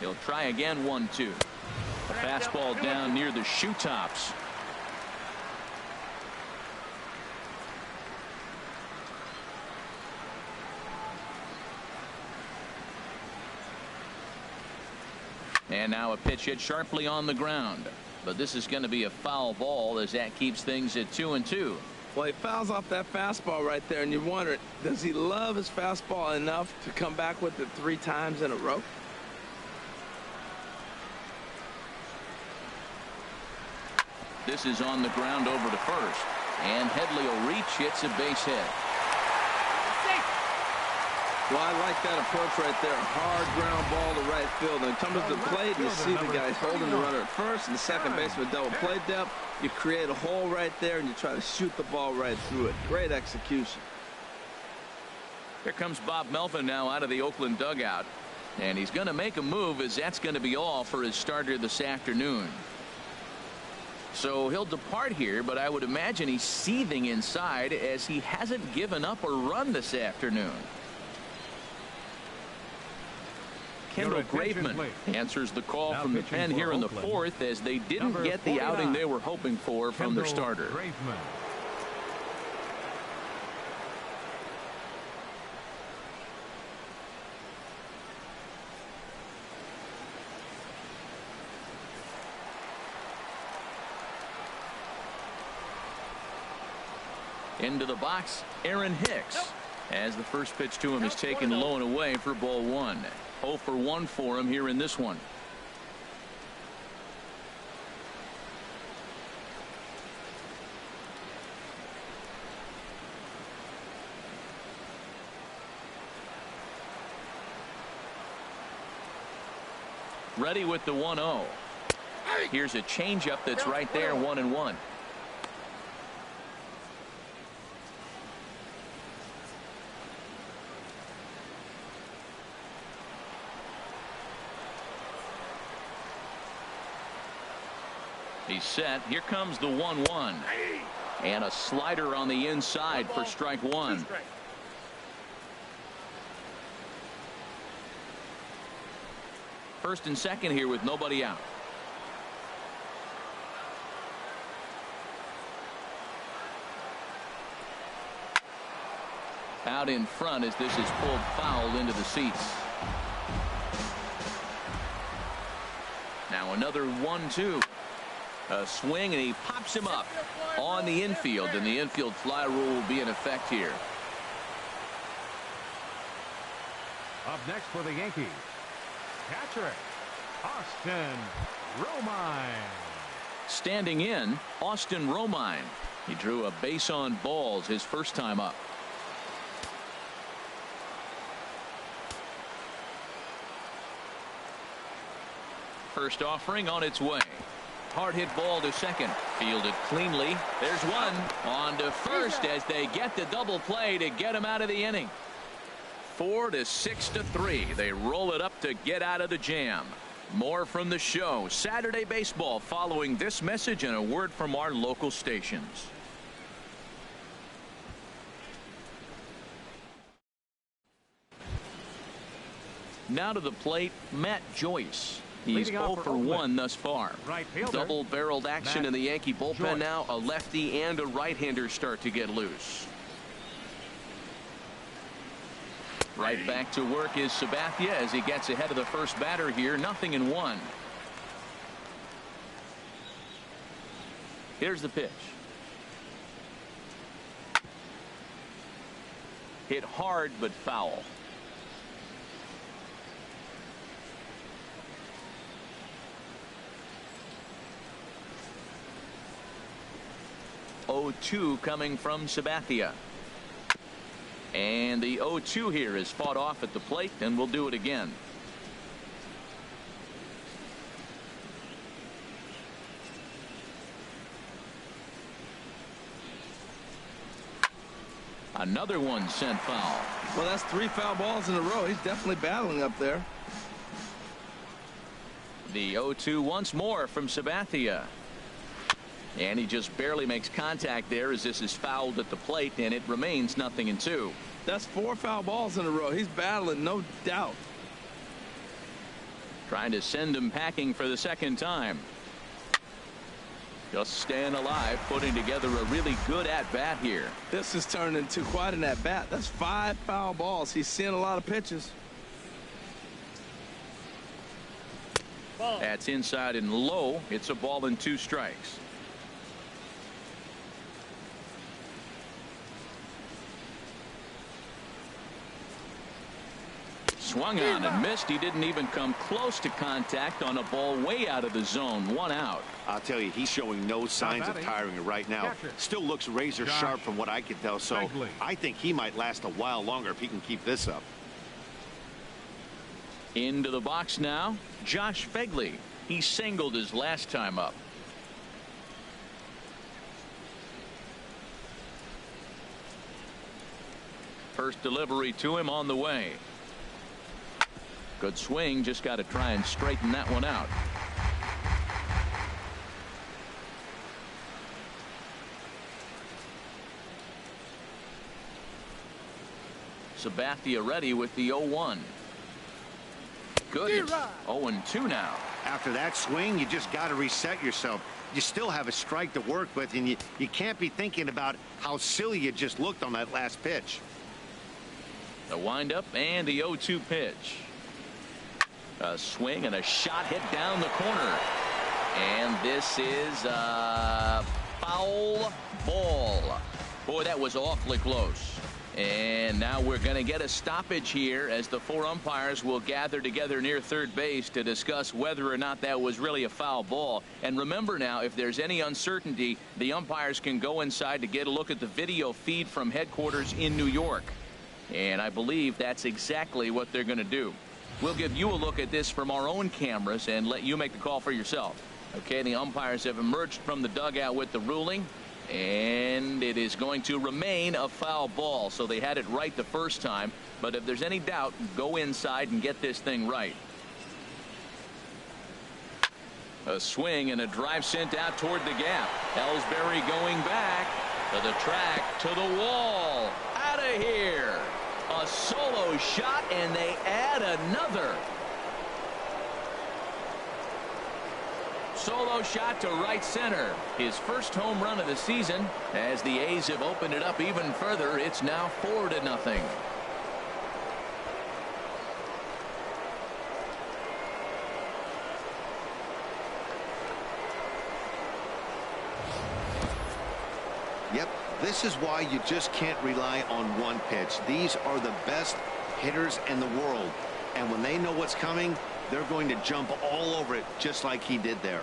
A: He'll try again. 1-2. A fastball down near the shoe tops. And now a pitch hit sharply on the ground. But this is going to be a foul ball as that keeps things at 2-2.
B: Well, he fouls off that fastball right there, and you wonder, does he love his fastball enough to come back with it 3 times in a row?
A: This is on the ground over to first. And Headley will reach. It's a base hit.
B: Well, I like that approach right there. Hard ground ball to right field. And it comes to the plate, and you see the guys holding the runner at first, and the second baseman double play depth. You create a hole right there, and you try to shoot the ball right through it. Great execution.
A: Here comes Bob Melvin now out of the Oakland dugout. And he's going to make a move, as that's going to be all for his starter this afternoon. So he'll depart here, but I would imagine he's seething inside as he hasn't given up a run this afternoon. Kendall Graveman answers the call from the pen here in the 4th as they didn't get the outing they were hoping for from their starter. Into the box, Aaron Hicks, as the first pitch to him is taken low and away for ball 1. 0 for 1 for him here in this one. Ready with the 1-0. Here's a changeup that's right there, 1-1. He's set. Here comes the 1-1. And a slider on the inside for strike 1. First and second here with nobody out. Out in front as this is pulled foul into the seats. Now another 1-2. A swing, and he pops him up on the infield, and the infield fly rule will be in effect here.
D: Up next for the Yankees, catcher Austin Romine.
A: Standing in, Austin Romine. He drew a base on balls his first time up. First offering on its way. Hard hit ball to second. Fielded cleanly. There's one. On to first as they get the double play to get him out of the inning. 4-6-3. They roll it up to get out of the jam. More from the show. Saturday baseball following this message and a word from our local stations. Now to the plate, Matt Joyce. He's 0 for 1 thus far.
D: Right fielder,
A: double-barreled action
D: Matt
A: in the Yankee bullpen
D: Joyce.
A: now. A lefty and a right-hander start to get loose. Right back to work is Sabathia as he gets ahead of the first batter here. 0-1. Here's the pitch. Hit hard but foul. (0-2) coming from Sabathia. And the 0-2 here is fought off at the plate, and we'll do it again. Another one sent foul.
B: Well, that's 3 foul balls in a row. He's definitely battling up there.
A: The 0-2 once more from Sabathia. And he just barely makes contact there as this is fouled at the plate, and it remains 0-2.
B: That's 4 foul balls in a row. He's battling, no doubt.
A: Trying to send him packing for the second time. Just staying alive, putting together a really good at-bat here.
B: This has turned into quite an at-bat. That's 5 foul balls. He's seeing a lot of pitches.
A: That's inside and low. It's a ball and 2 strikes. Swung on and missed. He didn't even come close to contact on a ball way out of the zone. 1 out.
C: I'll tell you, he's showing no signs of tiring right now. Still looks razor sharp from what I can tell, so I think he might last a while longer if he can keep this up.
A: Into the box now, Josh Begley. He singled his last time up. First delivery to him on the way. Good swing, just got to try and straighten that one out. Sabathia ready with the 0-1. Good. 0-2 now.
C: After that swing, you just got to reset yourself. You still have a strike to work with, and you can't be thinking about how silly you just looked on that last pitch.
A: The windup and the 0-2 pitch. A swing and a shot hit down the corner. And this is a foul ball. Boy, that was awfully close. And now we're going to get a stoppage here as the 4 umpires will gather together near third base to discuss whether or not that was really a foul ball. And remember now, if there's any uncertainty, the umpires can go inside to get a look at the video feed from headquarters in New York. And I believe that's exactly what they're going to do. We'll give you a look at this from our own cameras and let you make the call for yourself. Okay, the umpires have emerged from the dugout with the ruling, and it is going to remain a foul ball. So they had it right the first time, but if there's any doubt, go inside and get this thing right. A swing and a drive sent out toward the gap. Ellsbury going back to the track, to the wall. Out of here. A solo shot, and they add another. Solo shot to right center. His first home run of the season. As the A's have opened it up even further, it's now 4-0.
C: This is why you just can't rely on one pitch. These are the best hitters in the world. And when they know what's coming, they're going to jump all over it just like he did there.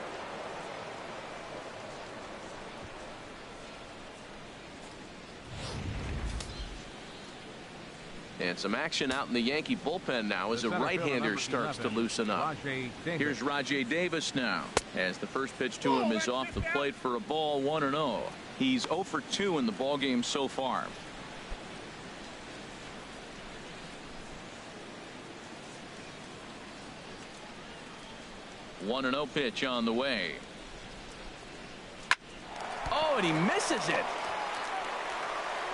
A: And some action out in the Yankee bullpen now as a right-hander starts to loosen up. Here's Rajay Davis now as the first pitch to him is off the plate for a ball, 1-0. He's 0 for 2 in the ballgame so far. One and 0 pitch on the way. Oh, and he misses it.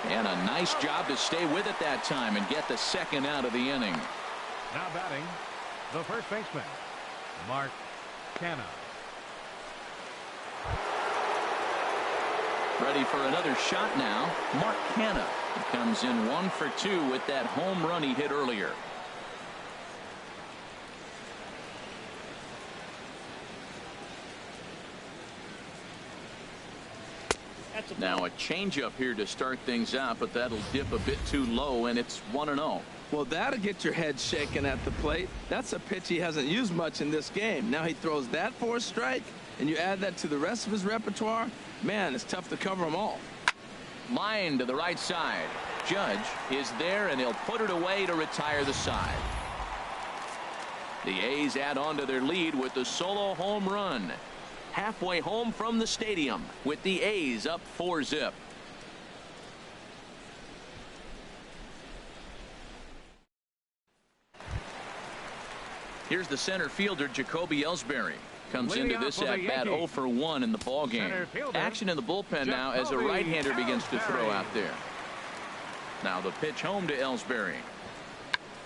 A: And a nice job to stay with it that time and get the second out of the inning.
D: Now batting, the first baseman, Mark Canha.
A: Ready for another shot now. Mark Canha. He comes in 1 for 2 with that home run he hit earlier. Now a changeup here to start things out, but that'll dip a bit too low, and it's 1-0.
B: Well, that'll get your head shaking at the plate. That's a pitch he hasn't used much in this game. Now he throws that for a strike, and you add that to the rest of his repertoire. Man, it's tough to cover them all.
A: Line to the right side. Judge is there, and he'll put it away to retire the side. The A's add on to their lead with the solo home run. Halfway home from the stadium with the A's up 4-0. Here's the center fielder, Jacoby Ellsbury. Comes into this at bat 0 for 1 in the ball game. Action in the bullpen now as a right-hander begins to throw out there. Now the pitch home to Ellsbury.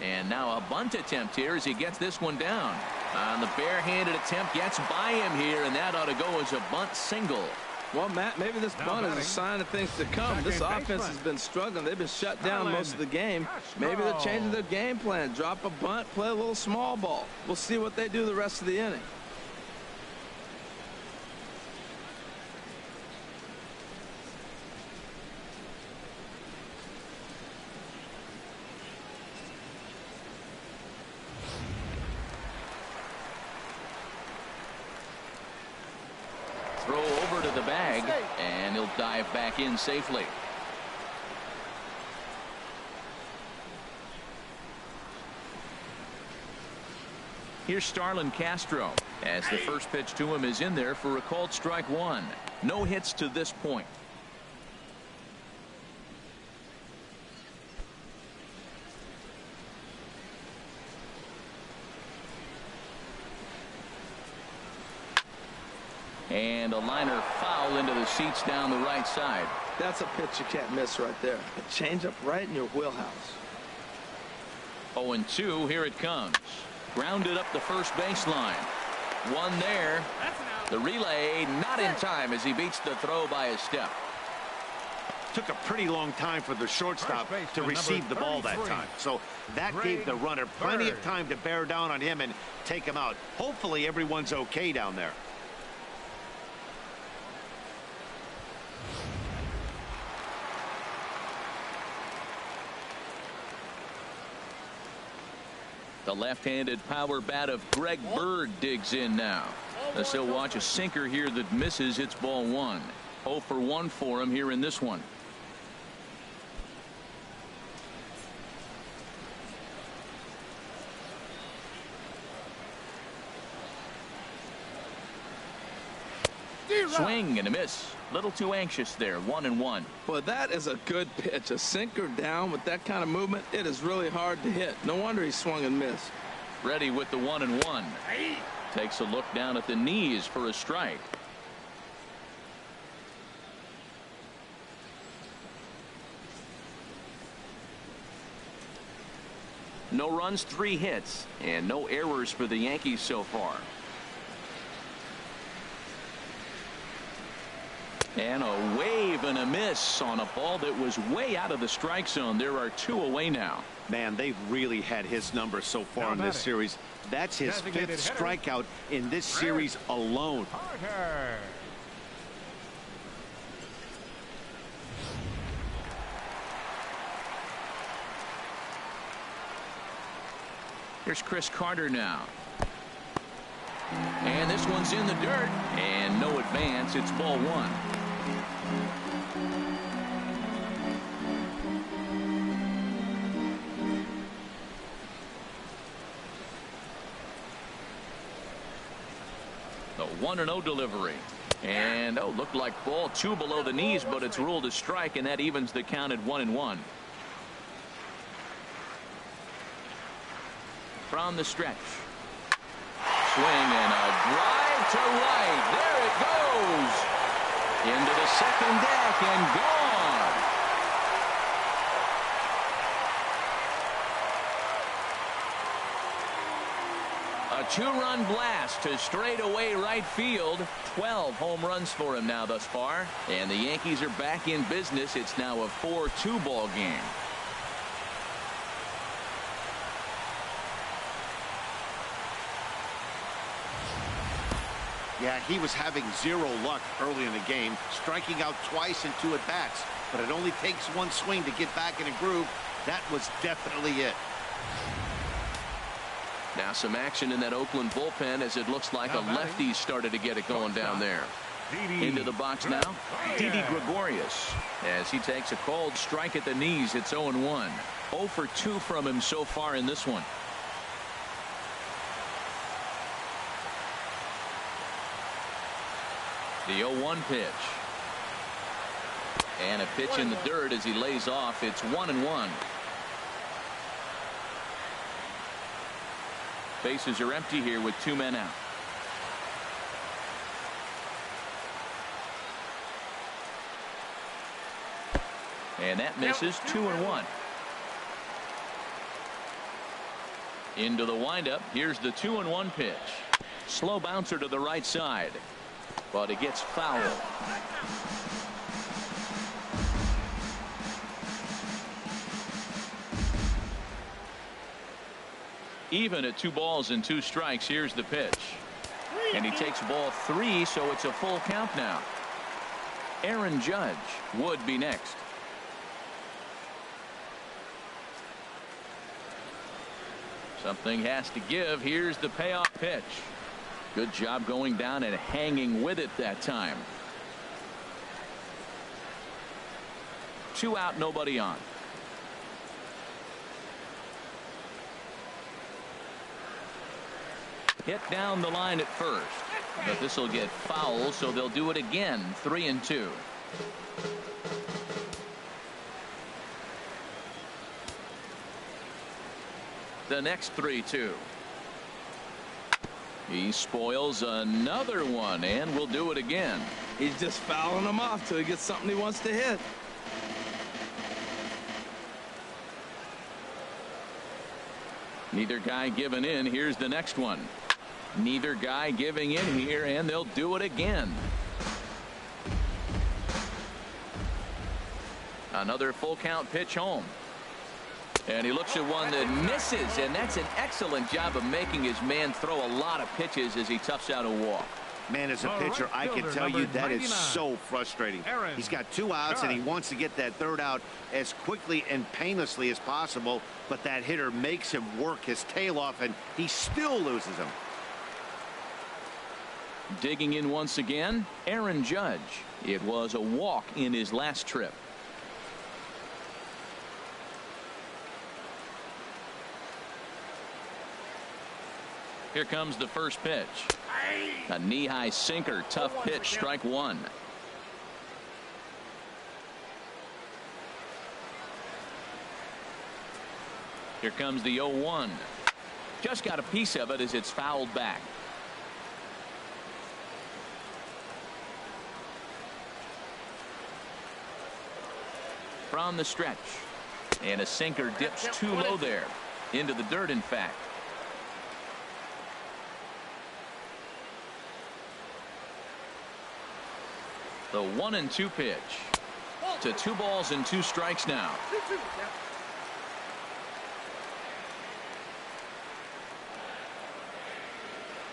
A: And now a bunt attempt here as he gets this one down. On the barehanded attempt, gets by him here, and that ought to go as a bunt single.
B: Well, Matt, maybe this bunt is a sign of things to come. This offense has been struggling. They've been shut down most of the game. Maybe they're changing their game plan. Drop a bunt, play a little small ball. We'll see what they do the rest of the inning.
A: Throw over to the bag, and he'll dive back in safely. Here's Starlin Castro as the first pitch to him is in there for a called strike 1. No hits to this point. And a liner foul into the seats down the right side.
B: That's a pitch you can't miss right there. A changeup right in your wheelhouse.
A: 0-2, here it comes. Grounded up the first baseline. One there. The relay not in time as he beats the throw by a step.
C: Took a pretty long time for the shortstop to receive the ball that time. So that gave the runner plenty of time to bear down on him and take him out. Hopefully everyone's okay down there.
A: The left-handed power bat of Greg Bird digs in now. As he'll watch a sinker here that misses. It's ball 1. 0 for 1 for him here in this one. Swing and a miss. Little too anxious there. 1-1.
B: Well, that is a good pitch. A sinker down with that kind of movement. It is really hard to hit. No wonder he swung and missed.
A: Ready with the 1-1. Takes a look down at the knees for a strike. No runs, 3 hits, and no errors for the Yankees so far. And a wave and a miss on a ball that was way out of the strike zone. There are 2 away now.
C: Man, they've really had his number so far in this series. That's his 5th strikeout in this series alone.
A: Here's Chris Carter now. And this one's in the dirt. And no advance. It's ball one. The 1-0 delivery. And looked like ball two below the knees, but it's ruled a strike, and that evens the count at 1-1. From the stretch. Swing and a drive to right. There it goes. Into the second deck and gone. A two-run blast to straightaway right field. 12 home runs for him now thus far. And the Yankees are back in business. It's now a 4-2 ball game.
C: Yeah, he was having zero luck early in the game, striking out twice in 2 at-bats. But it only takes one swing to get back in a groove. That was definitely it.
A: Now some action in that Oakland bullpen as it looks like a lefty started to get it going down there. Into the box now, Didi Gregorius. As he takes a cold strike at the knees, it's 0-1. 0 for 2 from him so far in this one. The 0-1 pitch. And a pitch in the dirt as he lays off. It's 1-1. Bases are empty here with 2 men out. And that misses. 2-1. Into the windup. Here's the 2-1 pitch. Slow bouncer to the right side. But it gets foul. Even at 2 balls and 2 strikes. Here's the pitch. And he takes ball 3, so it's a full count now. Aaron Judge would be next. Something has to give. Here's the payoff pitch. Good job going down and hanging with it that time. 2 out, nobody on. Hit down the line at first, but this will get foul, so they'll do it again. 3-2. The next 3-2. He spoils another one, and will do it again.
B: He's just fouling them off till he gets something he wants to hit.
A: Neither guy giving in. Here's the next one. Neither guy giving in here, and they'll do it again. Another full count pitch home. And he looks at one that misses, and that's an excellent job of making his man throw a lot of pitches as he toughs out a walk.
C: Man, as a pitcher, I can tell you that is so frustrating. He's got 2 outs, and he wants to get that 3rd out as quickly and painlessly as possible, but that hitter makes him work his tail off, and he still loses him.
A: Digging in once again, Aaron Judge. It was a walk in his last trip. Here comes the first pitch. A knee-high sinker. Tough pitch. Strike 1. Here comes the 0-1. Just got a piece of it as it's fouled back. From the stretch. And a sinker dips too low there. Into the dirt, in fact. The 1-2 pitch. To 2 balls and 2 strikes now.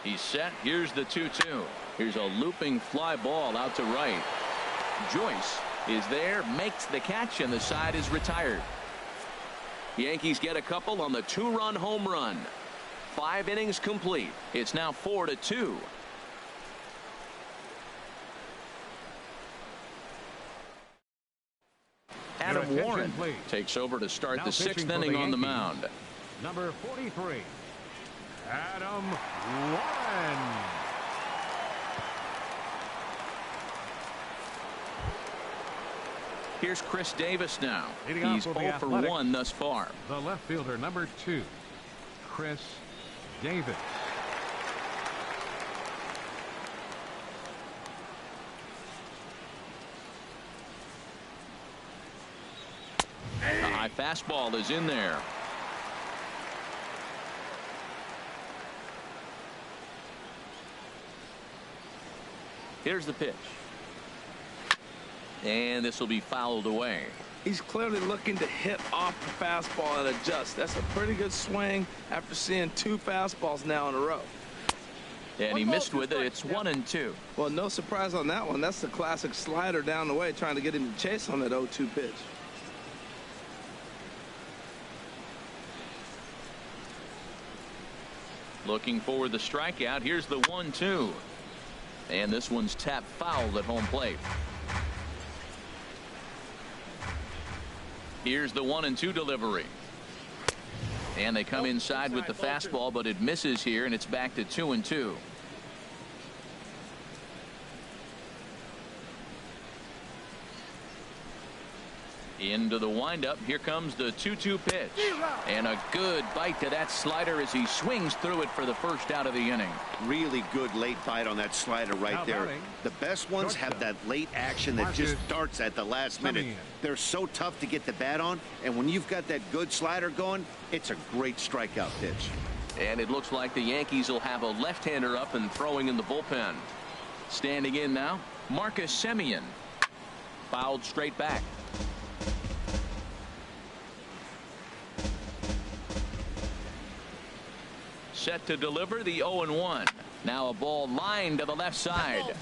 A: He's set. Here's the 2-2. Here's a looping fly ball out to right. Joyce is there, makes the catch, and the side is retired. Yankees get a couple on the 2-run home run. 5 innings complete. It's now 4-2. Adam Warren takes over to start the 6th inning on the mound.
D: Number 43, Adam Warren.
A: Here's Chris Davis now. He's 0 for 1 thus far.
D: The left fielder, number 2, Chris Davis.
A: The high fastball is in there. Here's the pitch. And this will be fouled away.
B: He's clearly looking to hit off the fastball and adjust. That's a pretty good swing after seeing 2 fastballs now in a row.
A: And he missed with it. It's 1-2.
B: Well, no surprise on that one. That's the classic slider down the way, trying to get him to chase on that 0-2 pitch.
A: Looking for the strikeout. Here's the 1-2. And this one's tapped foul at home plate. Here's the 1-2 delivery. And they come inside with the fastball, but it misses here, and it's back to 2-2. Into the windup. Here comes the 2-2 pitch. And a good bite to that slider as he swings through it for the first out of the inning.
C: Really good late bite on that slider right there. The best ones have that late action that just starts at the last minute. They're so tough to get the bat on, and when you've got that good slider going, it's a great strikeout pitch.
A: And it looks like the Yankees will have a left-hander up and throwing in the bullpen. Standing in now, Marcus Semien. Fouled straight back. Set to deliver the 0-1. Now a ball lined to the left side,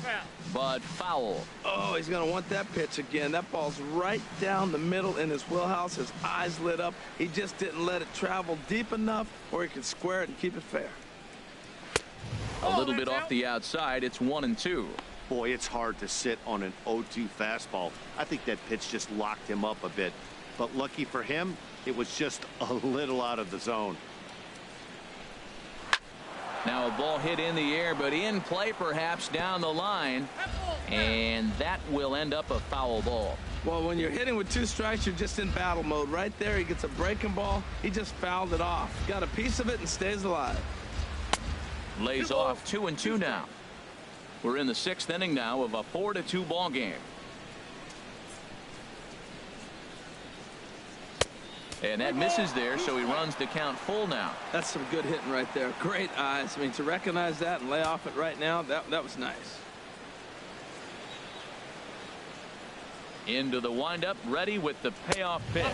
A: but foul.
B: Oh, he's going to want that pitch again. That ball's right down the middle in his wheelhouse. His eyes lit up. He just didn't let it travel deep enough where he could square it and keep it fair.
A: A little bit off the outside. It's 1-2.
C: Boy, it's hard to sit on an 0-2 fastball. I think that pitch just locked him up a bit. But lucky for him, it was just a little out of the zone.
A: Now a ball hit in the air, but in play perhaps down the line. And that will end up a foul ball.
B: Well, when you're hitting with 2 strikes, you're just in battle mode. Right there, he gets a breaking ball. He just fouled it off. Got a piece of it and stays alive.
A: Lays off 2-2 now. We're in the 6th inning now of a 4-2 ball game. And that misses there, so he runs the count full now.
B: That's some good hitting right there. Great eyes. I mean, to recognize that and lay off it right now, that was nice.
A: Into the windup, ready with the payoff pitch.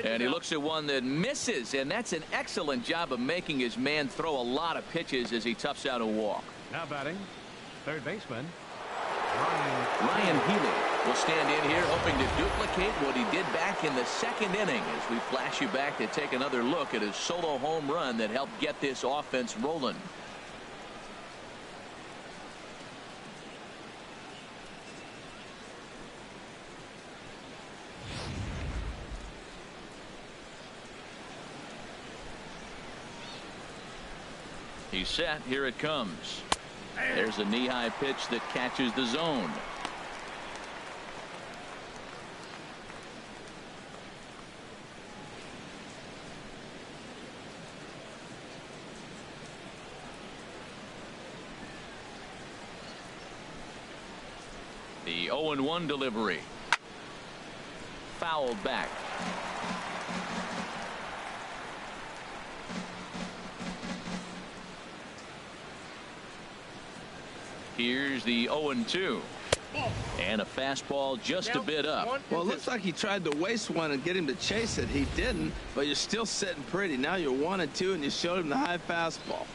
A: And he looks at one that misses, and that's an excellent job of making his man throw a lot of pitches as he toughs out a walk.
D: Now batting, third baseman,
A: Ryan Healy will stand in here hoping to duplicate what he did back in the 2nd inning as we flash you back to take another look at his solo home run that helped get this offense rolling. He's set. Here it comes. There's a knee-high pitch that catches the zone. The 0-1 delivery. Fouled back. Here's the 0-2. And a fastball just a bit up.
B: Well, it looks like he tried to waste one and get him to chase it. He didn't, but you're still sitting pretty. Now you're 1-2, and you showed him the high fastball.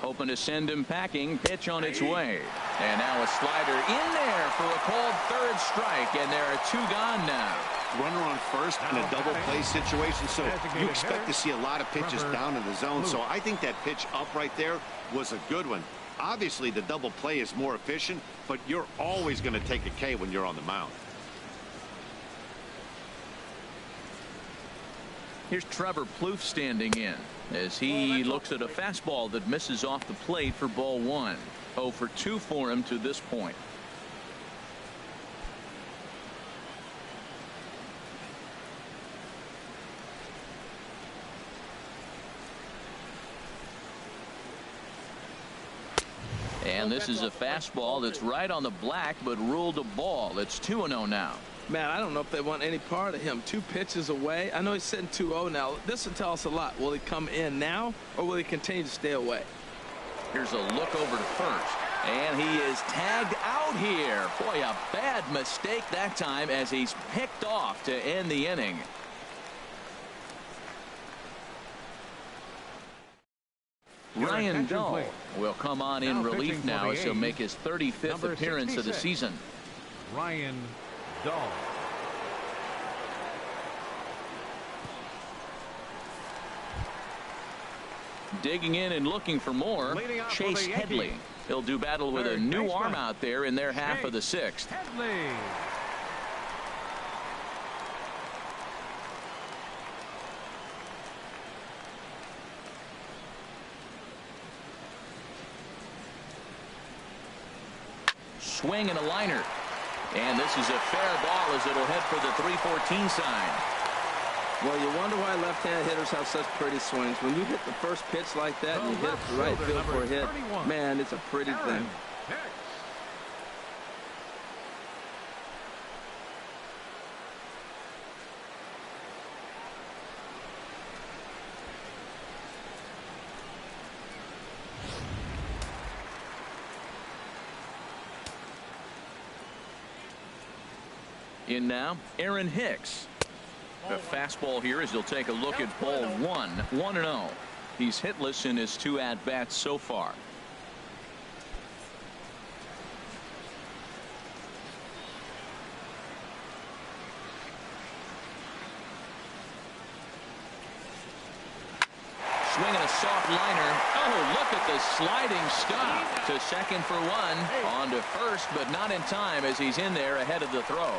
A: Hoping to send him packing. Pitch on its way. And now a slider in there for a called third strike. And there are 2 gone now.
C: Runner on first in a double play situation, so you expect to see a lot of pitches down in the zone. So I think that pitch up right there was a good one. Obviously, the double play is more efficient, but you're always going to take a K when you're on the mound.
A: Here's Trevor Plouffe standing in as he looks at a fastball that misses off the plate for ball 1. 0 for 2 for him to this point. And this is a fastball that's right on the black, but ruled a ball. It's 2-0 now.
B: Man, I don't know if they want any part of him. 2 pitches away. I know he's sitting 2-0 now. This will tell us a lot. Will he come in now, or will he continue to stay away?
A: Here's a look over to first. And he is tagged out here. Boy, a bad mistake that time as he's picked off to end the inning. Ryan Dull will come on in relief now as he'll make his 35th appearance of the season.
D: Ryan Dull.
A: Digging in and looking for more, Chase Headley. He'll do battle with a new arm out there in their half of the 6th.
D: Headley.
A: Swing and a liner. And this is a fair ball as it'll head for the 314 sign.
B: Well, you wonder why left-hand hitters have such pretty swings. When you hit the first pitch like that and you hit it to right field for a hit, man, it's a pretty thing.
A: In now, Aaron Hicks. A fastball here as he'll take a look at ball 1. 1-0. He's hitless in his 2 at-bats so far. Swinging a soft liner. Oh, look at the sliding stop to second for 1. On to first, but not in time as he's in there ahead of the throw.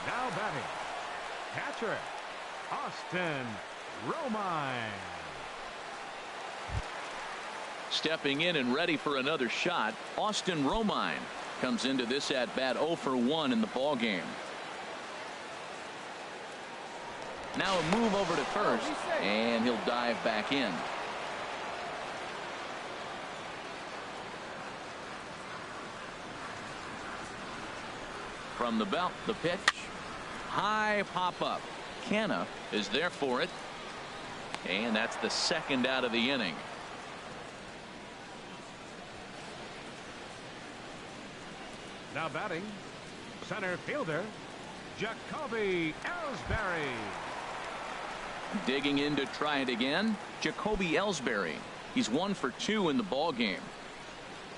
D: Now batting, catcher, Austin Romine.
A: Stepping in and ready for another shot, Austin Romine comes into this at-bat 0 for 1 in the ball game. Now a move over to first, and he'll dive back in. From the belt, the pitch. High pop-up. Canna is there for it. And that's the 2nd out of the inning.
D: Now batting, center fielder, Jacoby Ellsbury.
A: Digging in to try it again, Jacoby Ellsbury. He's 1 for 2 in the ball game.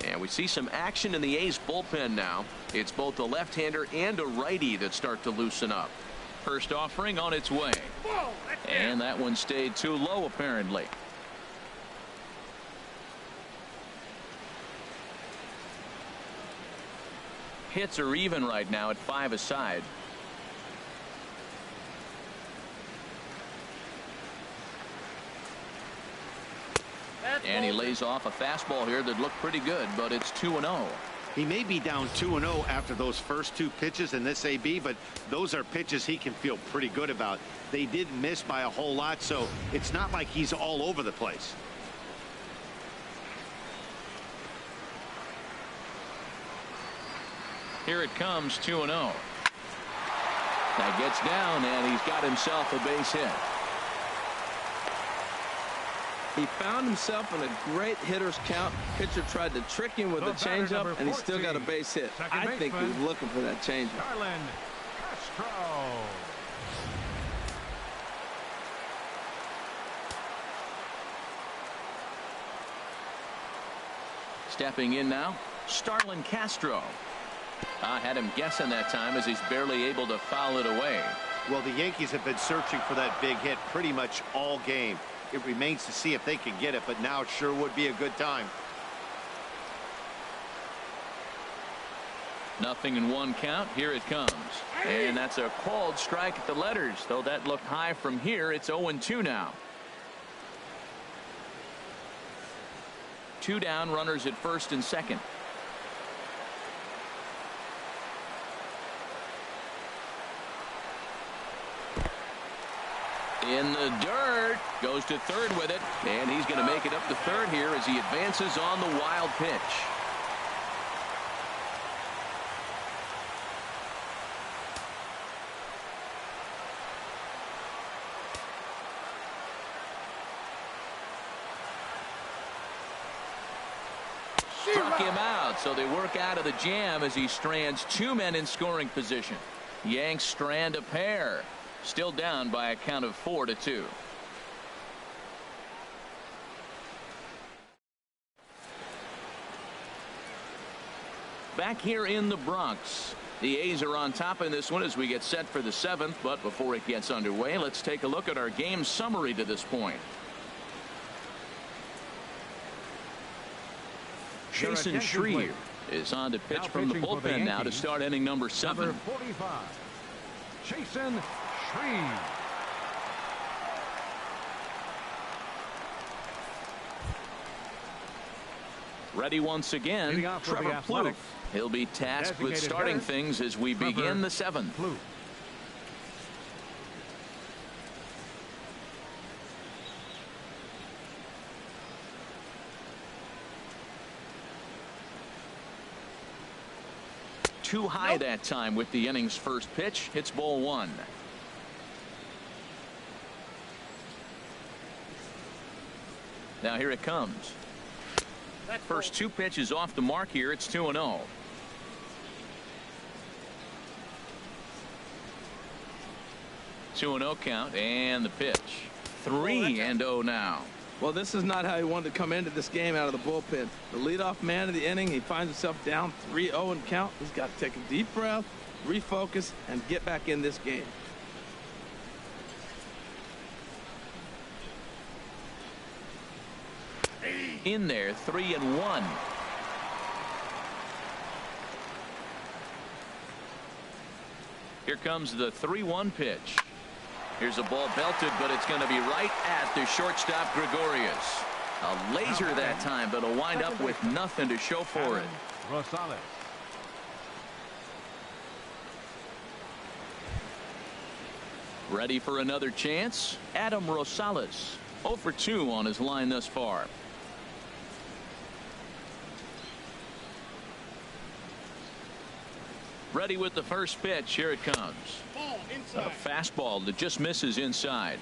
A: And we see some action in the A's bullpen now. It's both a left-hander and a righty that start to loosen up. First offering on its way. And that one stayed too low, apparently. Hits are even right now at 5 aside. And he lays off a fastball here that looked pretty good, but it's 2-0.
C: He may be down 2-0 after those first 2 pitches in this AB, but those are pitches he can feel pretty good about. They did miss by a whole lot, so it's not like he's all over the place.
A: Here it comes, 2-0. That gets down, and he's got himself a base hit.
B: He found himself in a great hitter's count. Pitcher tried to trick him with a changeup, and he still got a base hit. I think he was looking for that changeup.
D: Darlin Castro.
A: Stepping in now, Starlin Castro. Had him guessing that time as he's barely able to foul it away.
C: Well, the Yankees have been searching for that big hit pretty much all game. It remains to see if they can get it, but now it sure would be a good time.
A: 0-1 count. Here it comes. And that's a called strike at the letters. Though that looked high from here, it's 0-2 now. 2 down, runners at first and second. In the dirt, goes to third with it, and he's going to make it up to third here as he advances on the wild pitch. Struck him out, so they work out of the jam as he strands 2 men in scoring position. Yanks strand a pair. Still down by a count of 4-2. Back here in the Bronx, the A's are on top in this one as we get set for the 7th. But before it gets underway, let's take a look at our game summary to this point. Jason Schreier is on to pitch from the bullpen now to start inning number 7.
D: Number 45, Jason Schreier.
A: Ready once again, Trevor Plouffe. He'll be tasked with starting things as we begin the 7th.
D: Plouffe.
A: Too high that time with the inning's first pitch. Hits ball 1. Now here it comes. First 2 pitches off the mark here. It's 2-0. Two and 0 count, and the pitch. 3-0 now.
B: Well, this is not how he wanted to come into this game out of the bullpen. The leadoff man of the inning, he finds himself down 3-0 and count. He's got to take a deep breath, refocus, and get back in this game.
A: In there, 3-1. Here comes the 3-1 pitch. Here's a ball belted, but it's going to be right at the shortstop Gregorius. A laser that time, but will wind up with nothing to show for it.
D: Rosales.
A: Ready for another chance? Adam Rosales. 0 for 2 on his line thus far. Ready with the first pitch. Here it comes. A fastball that just misses inside.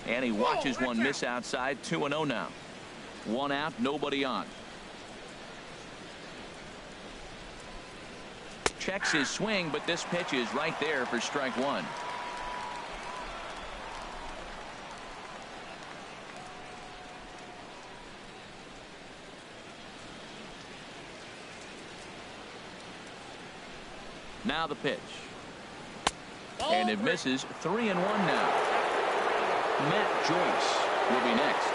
A: And he watches one miss outside. 2-0 now. 1 out, nobody on. Checks his swing, but this pitch is right there for strike 1. Now the pitch. And it misses. 3-1 now. Matt Joyce will be next.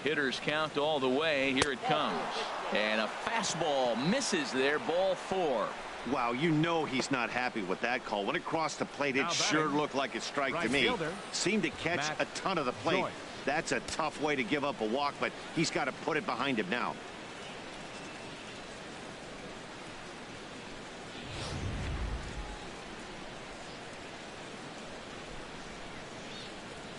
A: Hitters count all the way. Here it comes. And a fastball misses there. Ball 4.
C: Wow, you know he's not happy with that call. When it crossed the plate, it sure looked like a strike to me. Seemed to catch a ton of the plate. That's a tough way to give up a walk, but he's got to put it behind him now.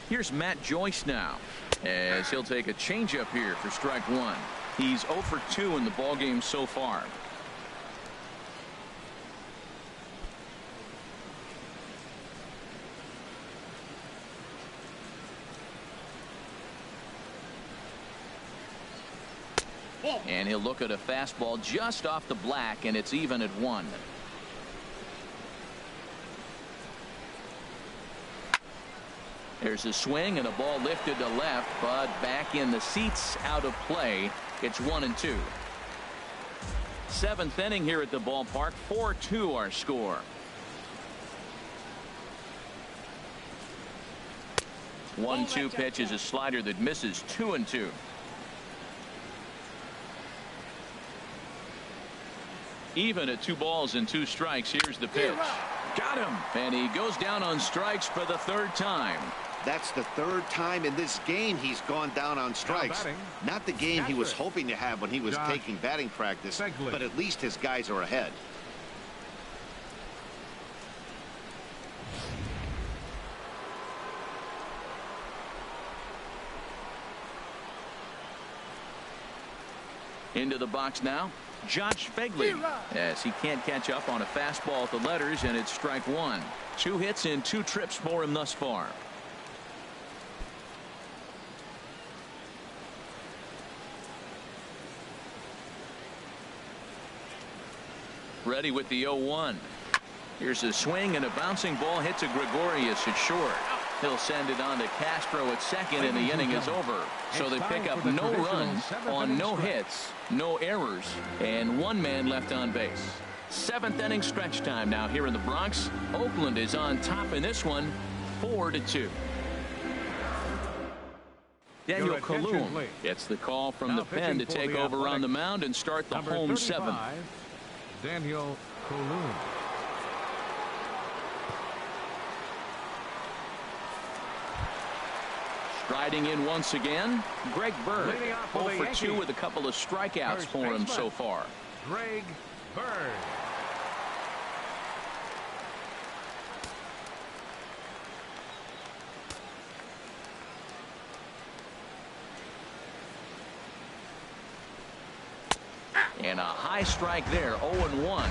A: Here's Matt Joyce now, as he'll take a changeup here for strike 1. He's 0 for 2 in the ballgame so far. And he'll look at a fastball just off the black, and it's even at 1. There's a swing and a ball lifted to left, but back in the seats, out of play. It's 1-2. 7th inning here at the ballpark. 4-2 our score. 1-2 pitch is a slider that misses. 2-2. Even at 2 balls and 2 strikes. Here's the pitch. Got him. And he goes down on strikes for the 3rd time.
C: That's the 3rd time in this game he's gone down on strikes. Not the game he was hoping to have when he was taking batting practice, but at least his guys are ahead.
A: Into the box now, Josh Begley. Yes, he can't catch up on a fastball at the letters, and it's strike 1. 2 hits and 2 trips for him thus far. Ready with the 0-1. Here's a swing and a bouncing ball hit to Gregorius at short. He'll send it on to Castro at second, and the inning is over. So they pick up no runs on no hits, no errors, and 1 man left on base. 7th inning stretch time now here in the Bronx. Oakland is on top in this one, 4-2. Daniel Kalum gets the call from the pen to take over on the mound and start the home 7th.
D: Daniel Kalum.
A: Striding in once again, Greg Bird. 0 for 2 with a couple of strikeouts for him so far.
D: Greg Bird.
A: And a high strike there, 0-1.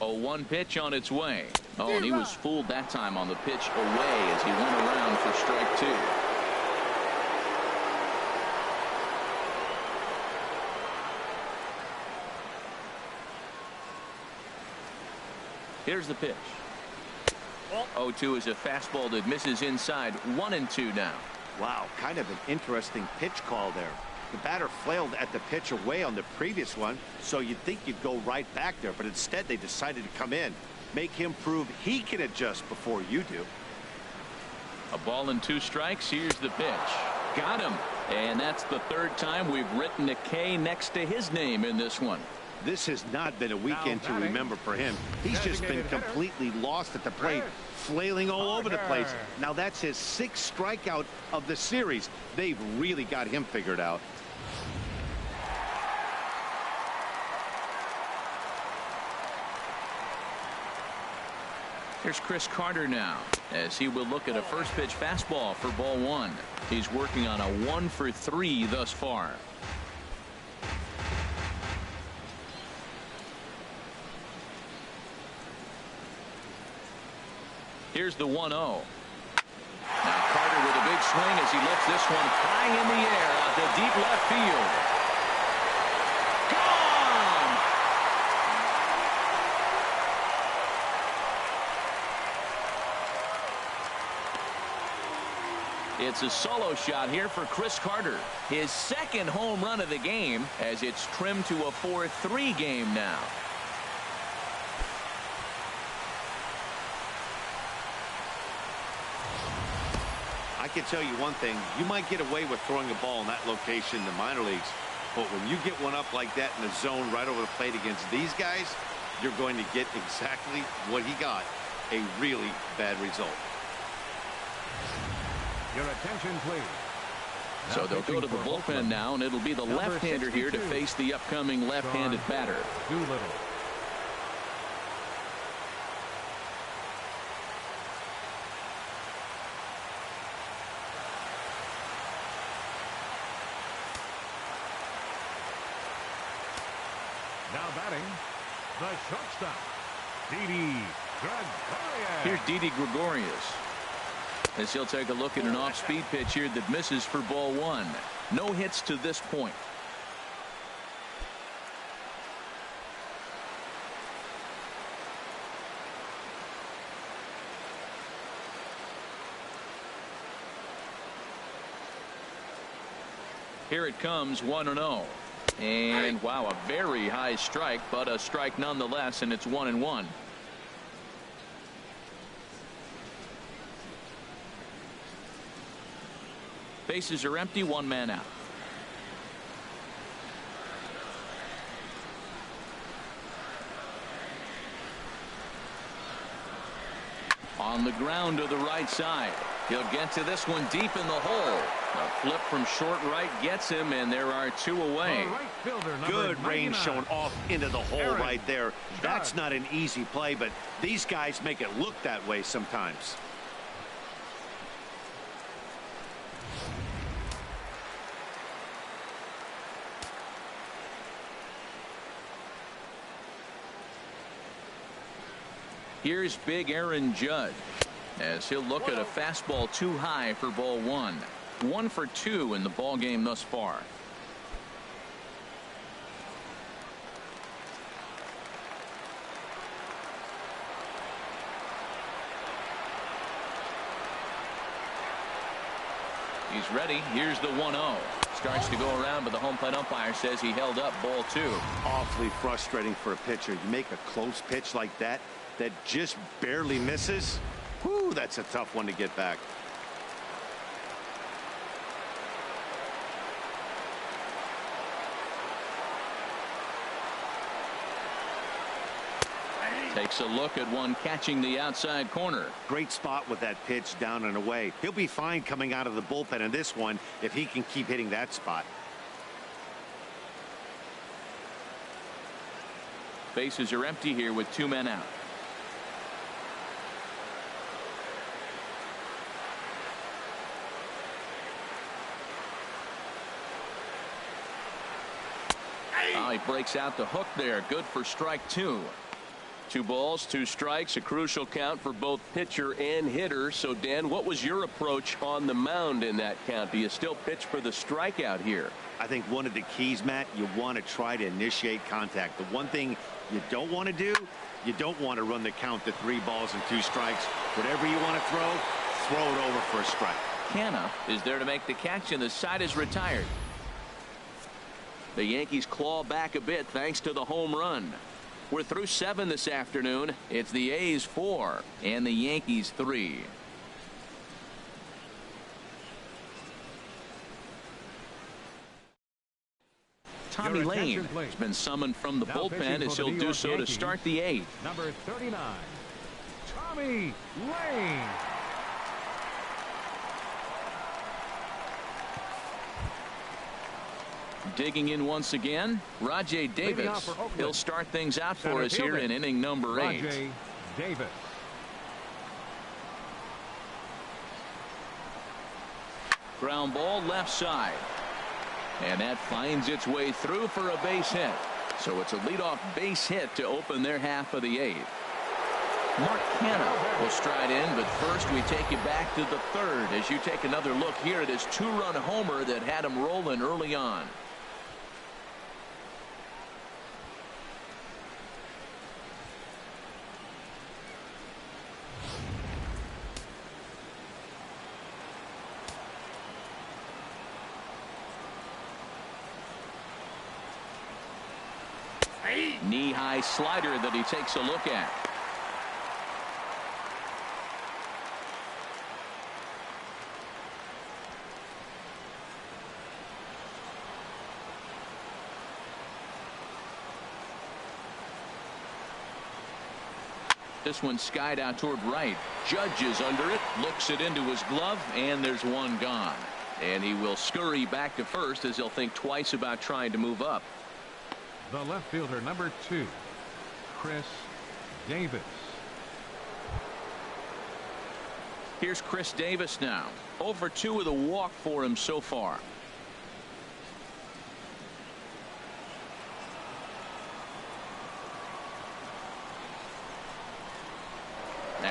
A: A 1 pitch on its way. Oh, and he was fooled that time on the pitch away as he went around for strike 2. Here's the pitch. 0-2 is a fastball that misses inside. 1-2 now.
C: Wow, kind of an interesting pitch call there. The batter flailed at the pitch away on the previous one, so you'd think you'd go right back there, but instead they decided to come in, make him prove he can adjust before you do.
A: A ball and 2 strikes. Here's the pitch. Got him. And that's the 3rd time we've written a K next to his name in this one.
C: This has not been a weekend to remember for him. He's just been completely lost at the plate, flailing all over the place. Now that's his 6th strikeout of the series. They've really got him figured out.
A: Here's Chris Carter now, as he will look at a first pitch fastball for ball 1. He's working on a 1 for 3 thus far. Here's the 1-0. Now Carter with a big swing as he lets this one high in the air out to deep left field. It's a solo shot here for Chris Carter. His 2nd home run of the game, as it's trimmed to a 4-3 game now.
C: I can tell you one thing. You might get away with throwing a ball in that location in the minor leagues, but when you get one up like that in the zone right over the plate against these guys, you're going to get exactly what he got, a really bad result.
D: Your attention, please.
A: So they'll go to the bullpen now, and it'll be the left-hander here to face the upcoming left-handed batter.
D: Doolittle. Now batting, the shortstop, Didi Gregorius.
A: Here's Didi Gregorius. As he'll take a look at an off-speed pitch here that misses for ball one. No hits to this point. Here it comes, 1-0. And wow, a very high strike, but a strike nonetheless, and it's 1-1. Bases are empty, one man out. On the ground to the right side. He'll get to this one deep in the hole. A flip from short right gets him, and there are two away.
C: Good range shown off into the hole right there. That's not an easy play, but these guys make it look that way sometimes.
A: Here's big Aaron Judge as he'll look at a fastball too high for ball one. 1 for 2 in the ball game thus far. He's ready. Here's the 1-0. Starts to go around, but the home plate umpire says he held up ball 2.
C: Awfully frustrating for a pitcher. You make a close pitch like that just barely misses. Whew, that's a tough one to get back.
A: Takes a look at one catching the outside corner.
C: Great spot with that pitch down and away. He'll be fine coming out of the bullpen in this one if he can keep hitting that spot.
A: Bases are empty here with 2 men out. Oh, he breaks out the hook there. Good for strike 2. 2 balls, 2 strikes, a crucial count for both pitcher and hitter. So, Dan, what was your approach on the mound in that count? Do you still pitch for the strikeout here?
C: I think one of the keys, Matt, you want to try to initiate contact. The one thing you don't want to do, you don't want to run the count to 3 balls and 2 strikes. Whatever you want to throw it over for a strike.
A: Canna is there to make the catch, and the side is retired. The Yankees claw back a bit thanks to the home run. We're through 7 this afternoon. It's the A's 4 and the Yankees 3. Tommy Lane has been summoned from the bullpen as he'll do so to start the 8th.
D: Number 39, Tommy Lane.
A: Digging in once again, Rajay Davis. He'll start things out for us here in inning number 8.
D: Rajay Davis.
A: Ground ball left side. And that finds its way through for a base hit. So it's a leadoff base hit to open their half of the 8th. Mark Canna will stride in, but first we take you back to the 3rd as you take another look here at his 2-run homer that had him rolling early on. Knee-high slider that he takes a look at. This one skied out toward right. Judge is under it, looks it into his glove, and there's one gone. And he will scurry back to first as he'll think twice about trying to move up.
D: The left fielder, number 2, Chris Davis.
A: Here's Chris Davis now. 0 for 2 with a walk for him so far.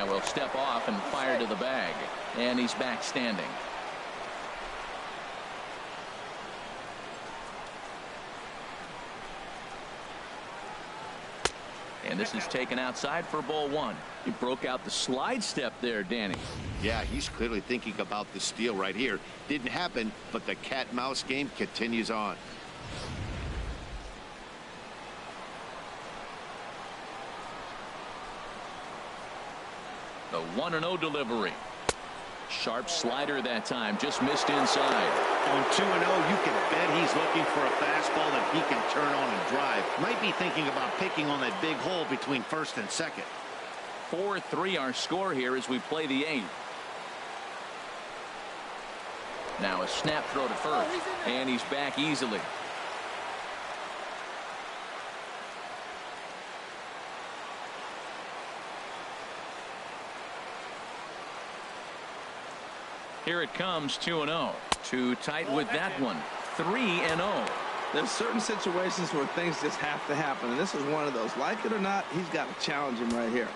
A: And will step off and fire to the bag. And he's back standing. And this is taken outside for ball one. He broke out the slide step there, Danny.
C: Yeah, he's clearly thinking about the steal right here. Didn't happen, but the cat-mouse game continues on.
A: The 1-0 delivery. Sharp slider that time, just missed inside.
C: On 2-0, you can bet he's looking for a fastball that he can turn on and drive. Might be thinking about picking on that big hole between first and second.
A: 4-3 our score here as we play the 8th. Now a snap throw to first, and he's back easily. Here it comes, 2-0. Too tight with that one. 3-0.
B: There's certain situations where things just have to happen, and this is one of those. Like it or not, he's got to challenge him right here.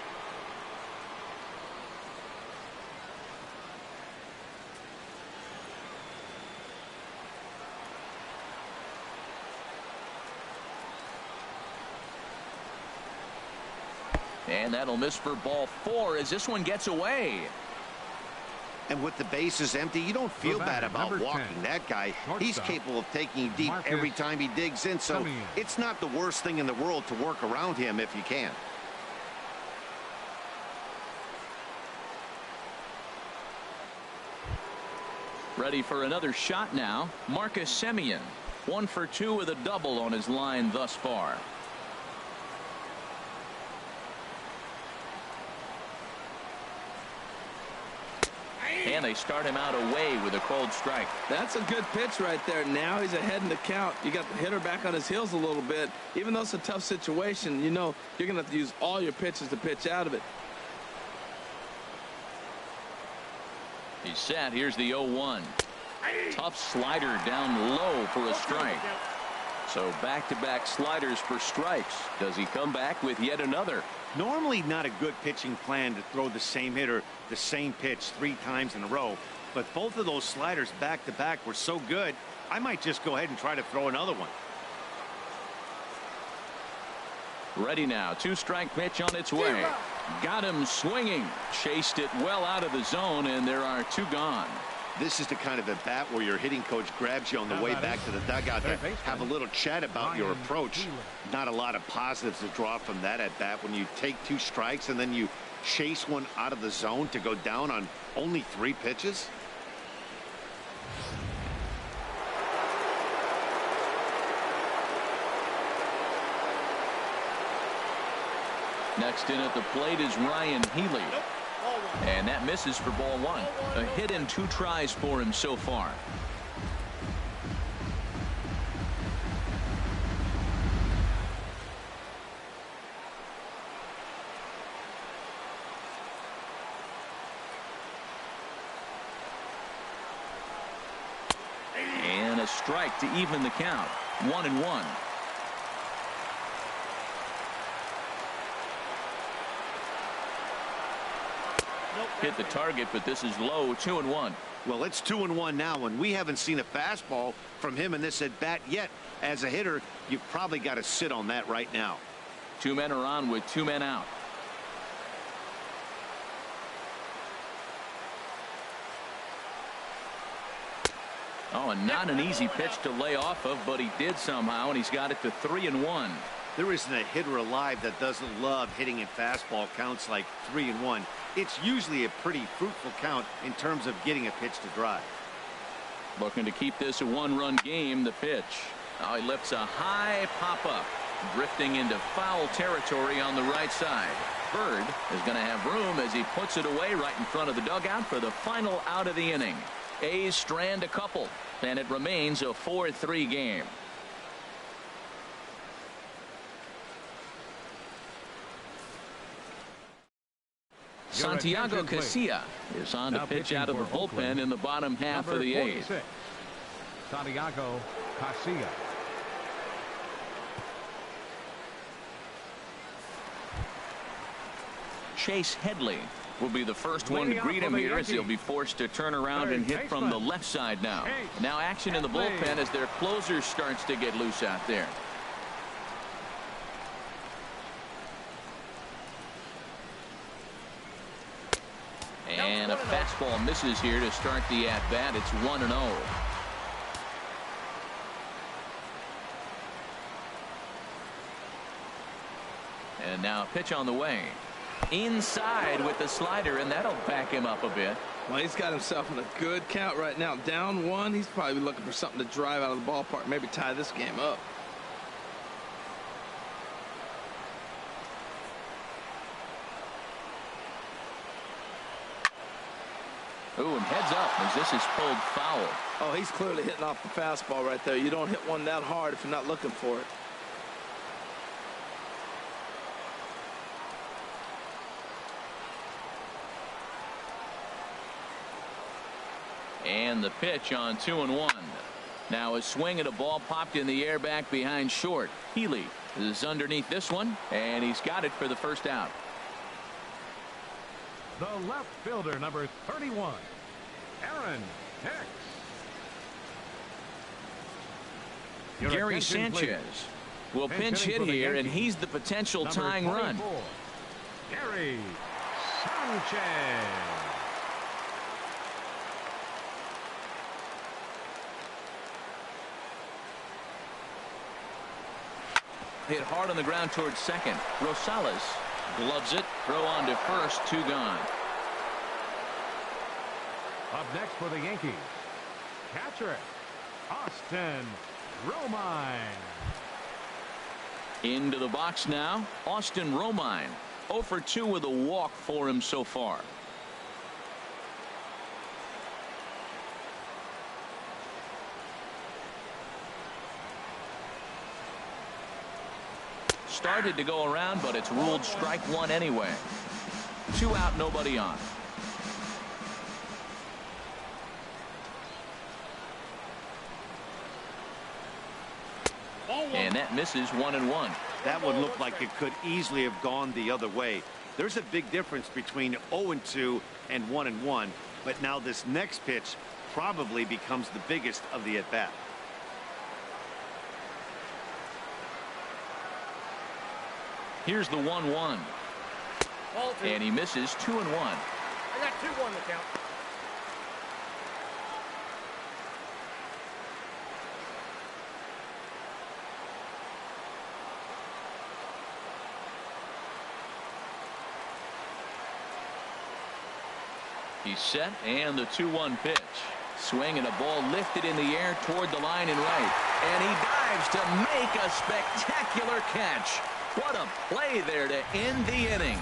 A: And that'll miss for ball 4 as this one gets away.
C: And with the bases empty, you don't feel bad about walking that guy. He's capable of taking you deep every time he digs in, so it's not the worst thing in the world to work around him if you can.
A: Ready for another shot now. Marcus Semien, 1 for 2 with a double on his line thus far. And they start him out away with a cold strike.
B: That's a good pitch right there. Now he's ahead in the count. You got the hitter back on his heels a little bit. Even though it's a tough situation, you know you're going to have to use all your pitches to pitch out of it.
A: He's set. Here's the 0-1. Tough slider down low for a strike. So back-to-back sliders for strikes. Does he come back with yet another?
C: Normally not a good pitching plan to throw the same hitter the same pitch 3 times in a row, but both of those sliders back-to-back were so good, I might just go ahead and try to throw another one.
A: Ready now. 2-strike pitch on its way. Got him swinging. Chased it well out of the zone, and there are 2 gone.
C: This is the kind of at bat where your hitting coach grabs you on the way back to the dugout to have a little chat about your approach. Not a lot of positives to draw from that at bat when you take 2 strikes and then you chase one out of the zone to go down on only 3 pitches.
A: Next in at the plate is Ryan Healy. And that misses for ball 1. A hit in 2 tries for him so far. And a strike to even the count. 1-1. Hit the target, but this is low. 2-1.
C: Well, it's 2-1 now, and we haven't seen a fastball from him in this at bat yet. As a hitter, you've probably got to sit on that right now.
A: 2 men are on with 2 men out. Oh, and not an easy pitch to lay off of, but he did somehow, and he's got it to 3-1.
C: There isn't a hitter alive that doesn't love hitting in fastball counts like 3-1. It's usually a pretty fruitful count in terms of getting a pitch to drive.
A: Looking to keep this a 1-run game. The pitch. Oh, he lifts a high pop-up, drifting into foul territory on the right side. Bird is going to have room as he puts it away right in front of the dugout for the final out of the inning. A's strand a couple, and it remains a 4-3 game. Santiago Casilla is on to pitch out of the bullpen in the bottom half of the 8th.
D: Santiago Casilla.
A: Chase Headley will be the first one to greet him here as he'll be forced to turn around and hit from the left side now. Now action in the bullpen as their closer starts to get loose out there. And a fastball misses here to start the at-bat. It's 1-0. And now a pitch on the way. Inside with the slider, and that'll back him up a bit.
B: Well, he's got himself in a good count right now. Down 1. He's probably looking for something to drive out of the ballpark, maybe tie this game up.
A: Ooh, and heads up as this is pulled foul.
B: Oh, he's clearly hitting off the fastball right there. You don't hit one that hard if you're not looking for it.
A: And the pitch on 2-1. Now a swing at a ball popped in the air back behind short. Healy is underneath this one, and he's got it for the first out.
D: The left fielder, number 31, Aaron Hicks. Your
A: Gary
D: attention,
A: Sanchez
D: please.
A: will pinch hit
D: hitting for the
A: here, and
D: Yankees,
A: he's the potential
D: number
A: tying run.
D: 24, Gary Sanchez.
A: Hit hard on the ground towards second. Rosales gloves it. Throw on to first. 2 gone.
D: Up next for the Yankees, catcher Austin Romine.
A: Into the box now, Austin Romine. 0 for 2 with a walk for him so far. Started to go around, but it's ruled strike 1 anyway. 2 out, nobody on. And that misses 1-1.
C: That one looked like it could easily have gone the other way. There's a big difference between 0-2 and 1-1, but now this next pitch probably becomes the biggest of the at-bat.
A: Here's the 1-1. And he misses 2-1.
E: I got 2-1 to count.
A: He's set, and the 2-1 pitch. Swing and a ball lifted in the air toward the line and right. And he dives to make a spectacular catch. What a play there to end the inning.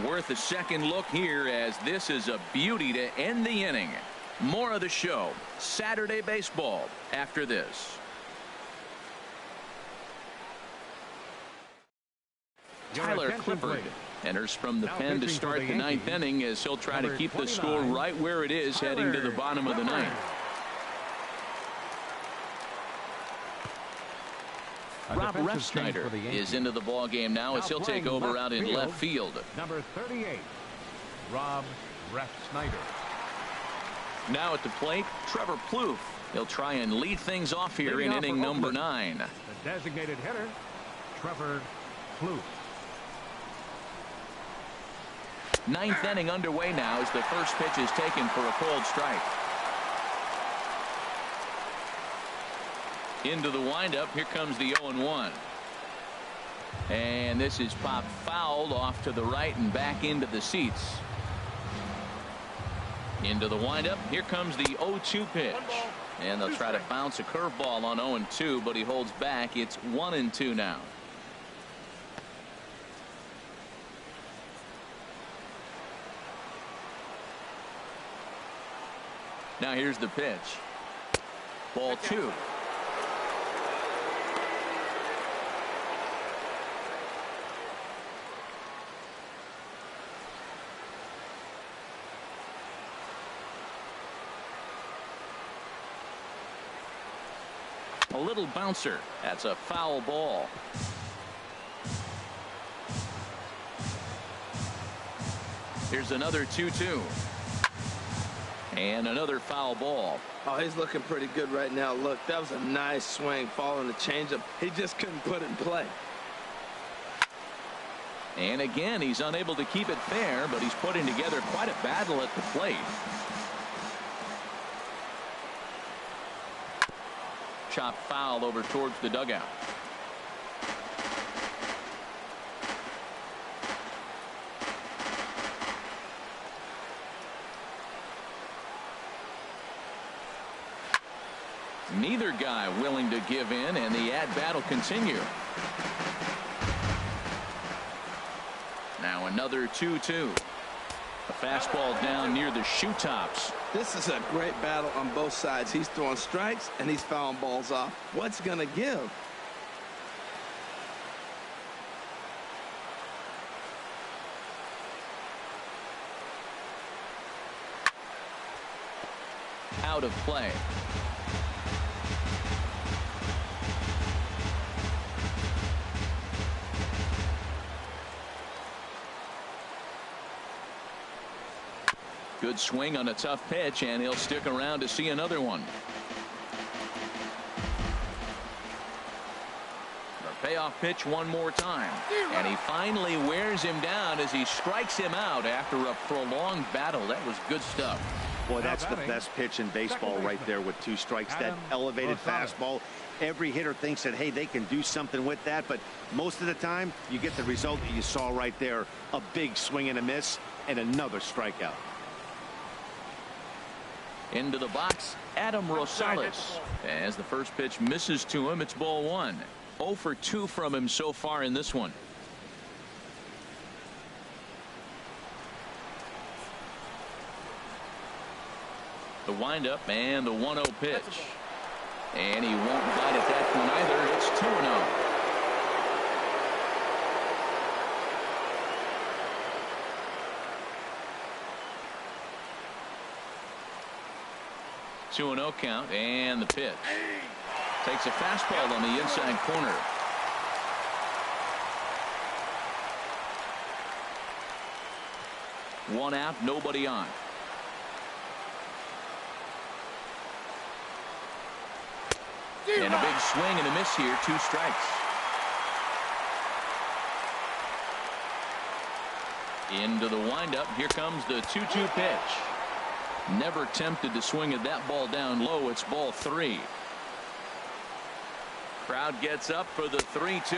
A: Worth a second look here, as this is a beauty to end the inning. More of the show, Saturday Baseball, after this. Tyler Clifford enters from the pen to start the 9th inning, as he'll try to keep the score right where it is heading to the bottom of the 9th. Rob Refsnyder is into the ball game now, as he'll take over out in left field.
D: Number 38, Rob Refsnyder.
A: Now at the plate, Trevor Plouffe. He'll try and lead things off here in inning number 9.
D: The designated hitter, Trevor Plouffe.
A: 9th inning underway now as the first pitch is taken for a cold strike. Into the windup. Here comes the 0-1. And this is popped fouled off to the right and back into the seats. Into the windup. Here comes the 0-2 pitch. And they'll try to bounce a curveball on 0-2, but he holds back. It's 1-2 now. Now here's the pitch. Ball 2. A little bouncer. That's a foul ball. Here's another 2-2. And another foul ball.
B: Oh, he's looking pretty good right now. Look, that was a nice swing following the changeup. He just couldn't put it in play.
A: And again, he's unable to keep it fair, but he's putting together quite a battle at the plate. Chop foul over towards the dugout. Neither guy willing to give in, and the at-bat will continue. Now another 2-2. A fastball down near the shoe tops.
B: This is a great battle on both sides. He's throwing strikes and he's fouling balls off. What's going to give?
A: Out of play. Good swing on a tough pitch, and he'll stick around to see another one. The payoff pitch one more time, and he finally wears him down as he strikes him out after a prolonged battle. That was good stuff.
C: Boy, that's the best pitch in baseball right there with 2 strikes. That elevated fastball. Every hitter thinks that, hey, they can do something with that, but most of the time you get the result that you saw right there. A big swing and a miss and another strikeout.
A: Into the box, Adam Rosales. As the first pitch misses to him, it's ball 1. 0 for 2 from him so far in this one. The windup and the 1-0 pitch. And he won't bite at that point either. It's 2-0. Two and 0 count, and the pitch. Takes a fastball on the inside corner. One out, nobody on. And a big swing and a miss here. 2 strikes. Into the windup. Here comes the 2-2 pitch. Never tempted to swing at that ball down low. It's ball 3. Crowd gets up for the 3-2.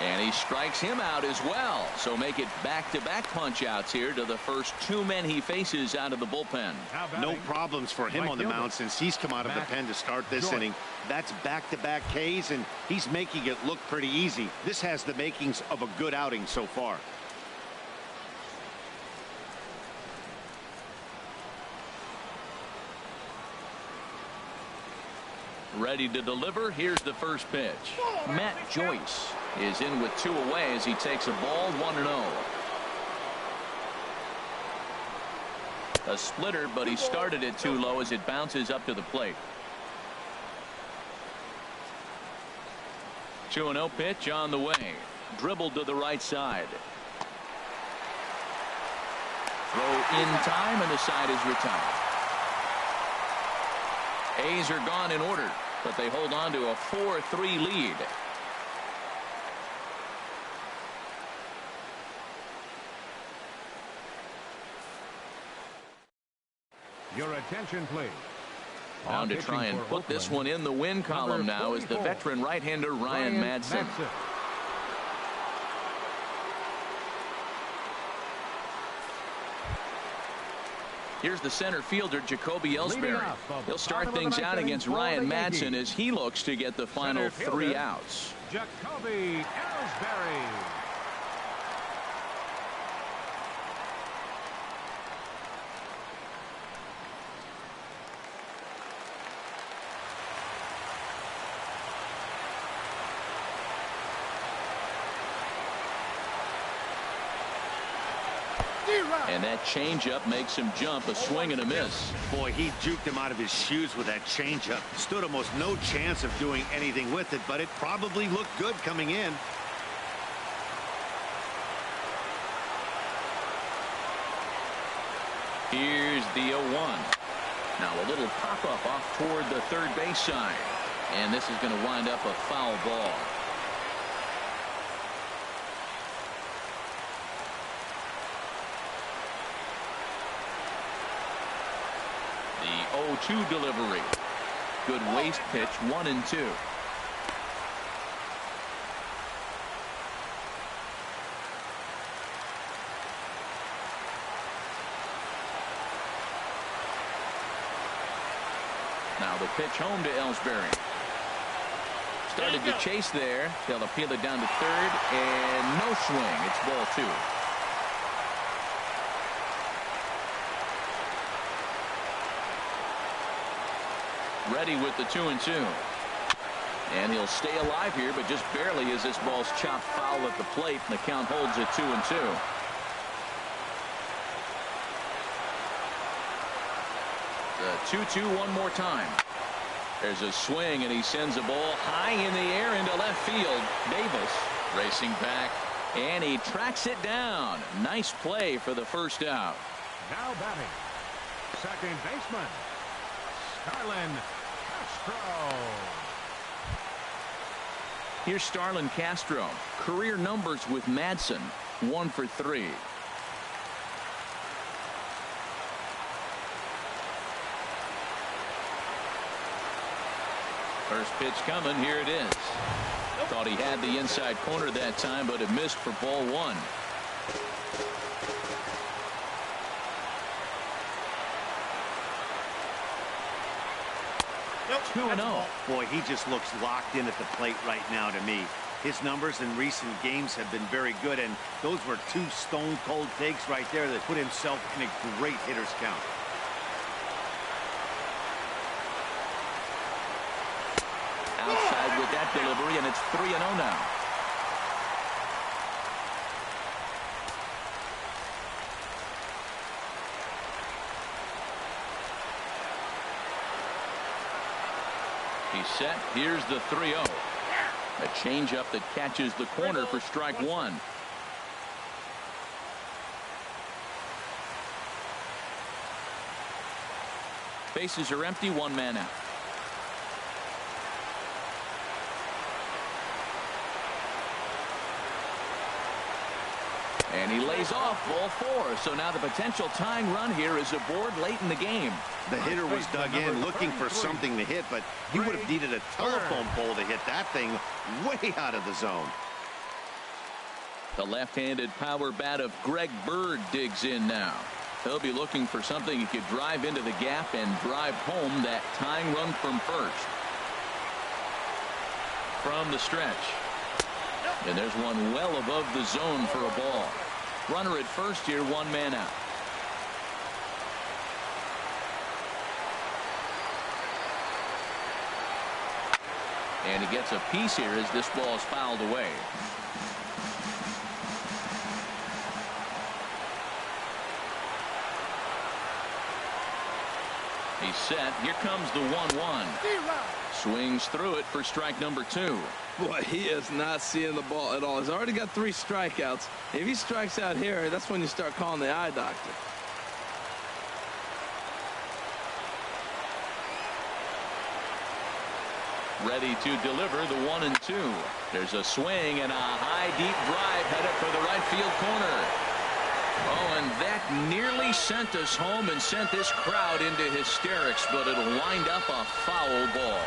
A: And he strikes him out as well. So make it back-to-back punch-outs here to the first 2 men he faces out of the bullpen.
C: No problems for him on the mound since he's come out of the pen to start this inning. That's back-to-back Ks, and he's making it look pretty easy. This has the makings of a good outing so far.
A: Ready to deliver. Here's the first pitch. Matt Joyce is in with 2 away as he takes a ball 1-0. A splitter, but he started it too low as it bounces up to the plate. 2-0 pitch on the way. Dribbled to the right side. Throw in time, and the side is retired. A's are gone in order, but they hold on to a 4-3 lead.
D: Your attention, please.
A: Down to try and put this one in the win column now is the veteran right-hander Ryan Madson. Here's the center fielder, Jacoby Ellsbury. He'll start things out against Ryan Madson as he looks to get the final 3 outs.
D: Jacoby Ellsbury.
A: And that changeup makes him jump. A swing and a miss.
C: Boy, he juked him out of his shoes with that changeup. Stood almost no chance of doing anything with it, but it probably looked good coming in.
A: Here's the 0-1. Now a little pop-up off toward the third base side. And this is going to wind up a foul ball. The 0-2 delivery. Good waste pitch, 1-2. Now the pitch home to Ellsbury. Started to chase there. They'll appeal it down to third, and no swing. It's ball 2. Ready with the 2-2. And he'll stay alive here, but just barely as this ball's chopped foul at the plate, and the count holds at 2-2. The 2-2 one more time. There's a swing, and he sends a ball high in the air into left field. Davis racing back, and he tracks it down. Nice play for the first out.
D: Now batting, second baseman, Starlin Castro.
A: Here's Starlin Castro. Career numbers with Madsen, 1 for 3. First pitch coming. Here it is. Thought he had the inside corner that time, but it missed for ball 1.
C: Nope. 2-0. Boy, he just looks locked in at the plate right now to me. His numbers in recent games have been very good, and those were 2 stone-cold takes right there that put himself in a great hitter's count.
A: Outside with that delivery, and it's 3-0 now. He's set. Here's the 3-0. A changeup that catches the corner for strike 1. Bases are empty, 1 man out. And he lays off ball 4. So now the potential tying run here is aboard late in the game.
C: The hitter was dug in looking for something to hit, but he would have needed a telephone pole to hit that thing way out of the zone.
A: The left-handed power bat of Greg Bird digs in now. He'll be looking for something he could drive into the gap and drive home that tying run from first. From the stretch. And there's one well above the zone for a ball. Runner at first here, 1 man out. And he gets a piece here as this ball is fouled away. He's set. Here comes the 1-1. Swings through it for strike number 2.
B: Boy, he is not seeing the ball at all. He's already got 3 strikeouts. If he strikes out here, that's when you start calling the eye doctor.
A: Ready to deliver the 1-2. There's a swing and a high deep drive headed for the right field corner. Oh, and that nearly sent us home and sent this crowd into hysterics, but it'll wind up a foul ball.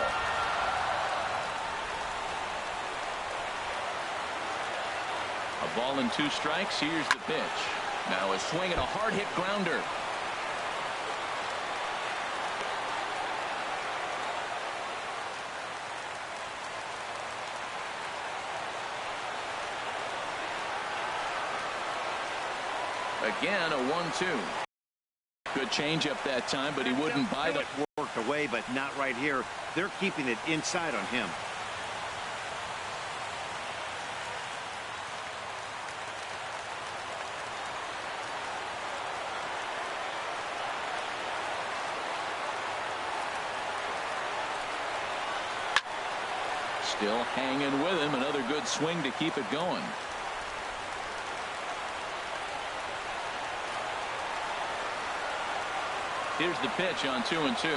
A: A ball and 2 strikes. Here's the pitch. Now a swing and a hard hit grounder. Again, a 1-2. Good changeup that time, but he wouldn't buy the
C: worked away, but not right here. They're keeping it inside on him.
A: Still hanging with him. Another good swing to keep it going. Here's the pitch on 2-2.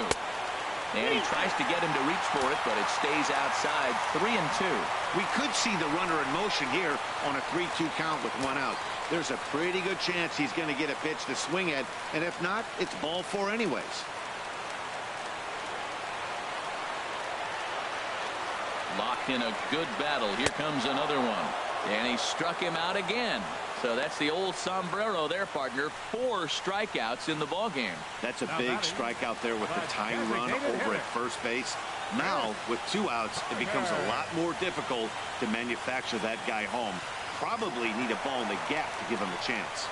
A: And he tries to get him to reach for it, but it stays outside. 3-2.
C: We could see the runner in motion here on a 3-2 count with 1 out. There's a pretty good chance he's going to get a pitch to swing at, and if not, it's ball 4 anyways.
A: Locked in a good battle. Here comes another one. And he struck him out again. So that's the old sombrero there, partner. 4 strikeouts in the ballgame.
C: That's a big strikeout there with the tying run over at first base. Now, with 2 outs, it becomes a lot more difficult to manufacture that guy home. Probably need a ball in the gap to give him a chance.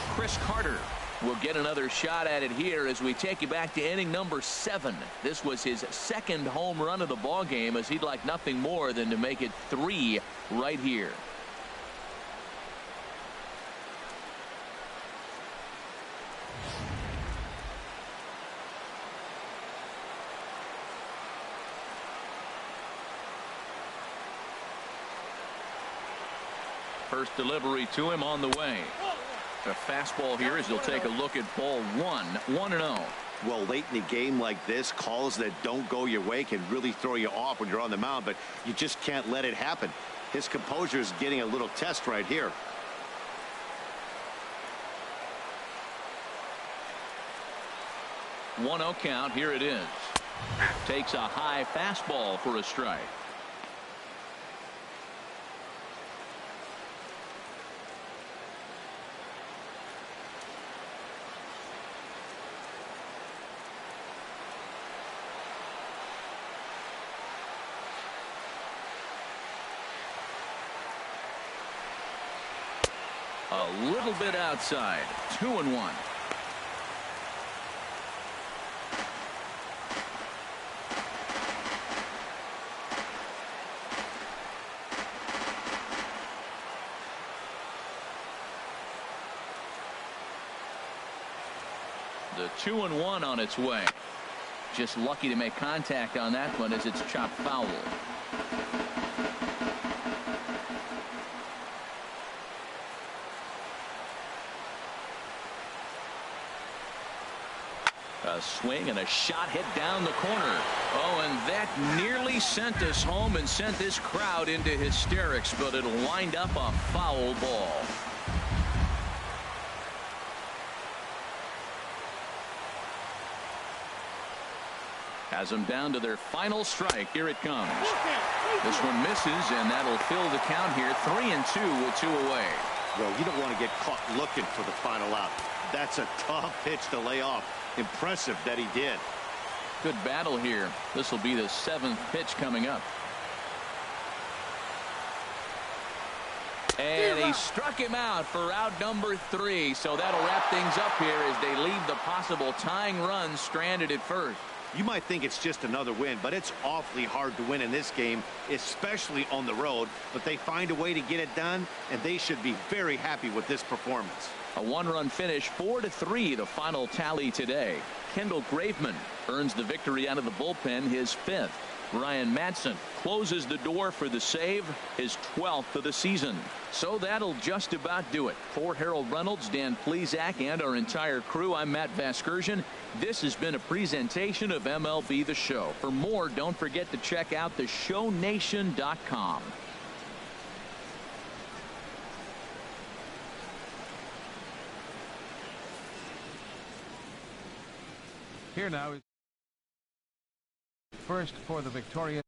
A: Chris Carter will get another shot at it here as we take you back to inning number 7. This was his 2nd home run of the ballgame, as he'd like nothing more than to make it 3 right here. First delivery to him on the way. A fastball here as he'll take a look at ball 1. 1-0.
C: Well, late in a game like this, calls that don't go your way can really throw you off when you're on the mound, but you just can't let it happen. His composure is getting a little test right here.
A: One 0 count. Here it is. Takes a high fastball for a strike. A little bit outside. 2-1. The 2-1 on its way. Just lucky to make contact on that one as it's chopped foul. A swing and a shot hit down the corner. Oh, and that nearly sent us home and sent this crowd into hysterics, but it'll wind up a foul ball. Has them down to their final strike. Here it comes. This one misses, and that'll fill the count here. 3-2 with 2 away.
C: Well, you don't want to get caught looking for the final out. That's a tough pitch to lay off. Impressive that he did.
A: Good battle here. This will be the 7th pitch coming up. And he struck him out for out number 3. So that'll wrap things up here as they leave the possible tying run stranded at first.
C: You might think it's just another win, but it's awfully hard to win in this game, especially on the road. But they find a way to get it done, and they should be very happy with this performance.
A: A 1-run finish, 4-3, the final tally today. Kendall Graveman earns the victory out of the bullpen, his 5th. Ryan Madsen closes the door for the save, his 12th of the season. So that'll just about do it. For Harold Reynolds, Dan Plesac, and our entire crew, I'm Matt Vasgersian. This has been a presentation of MLB The Show. For more, don't forget to check out theshownation.com.
F: Here now is first for the Victoria.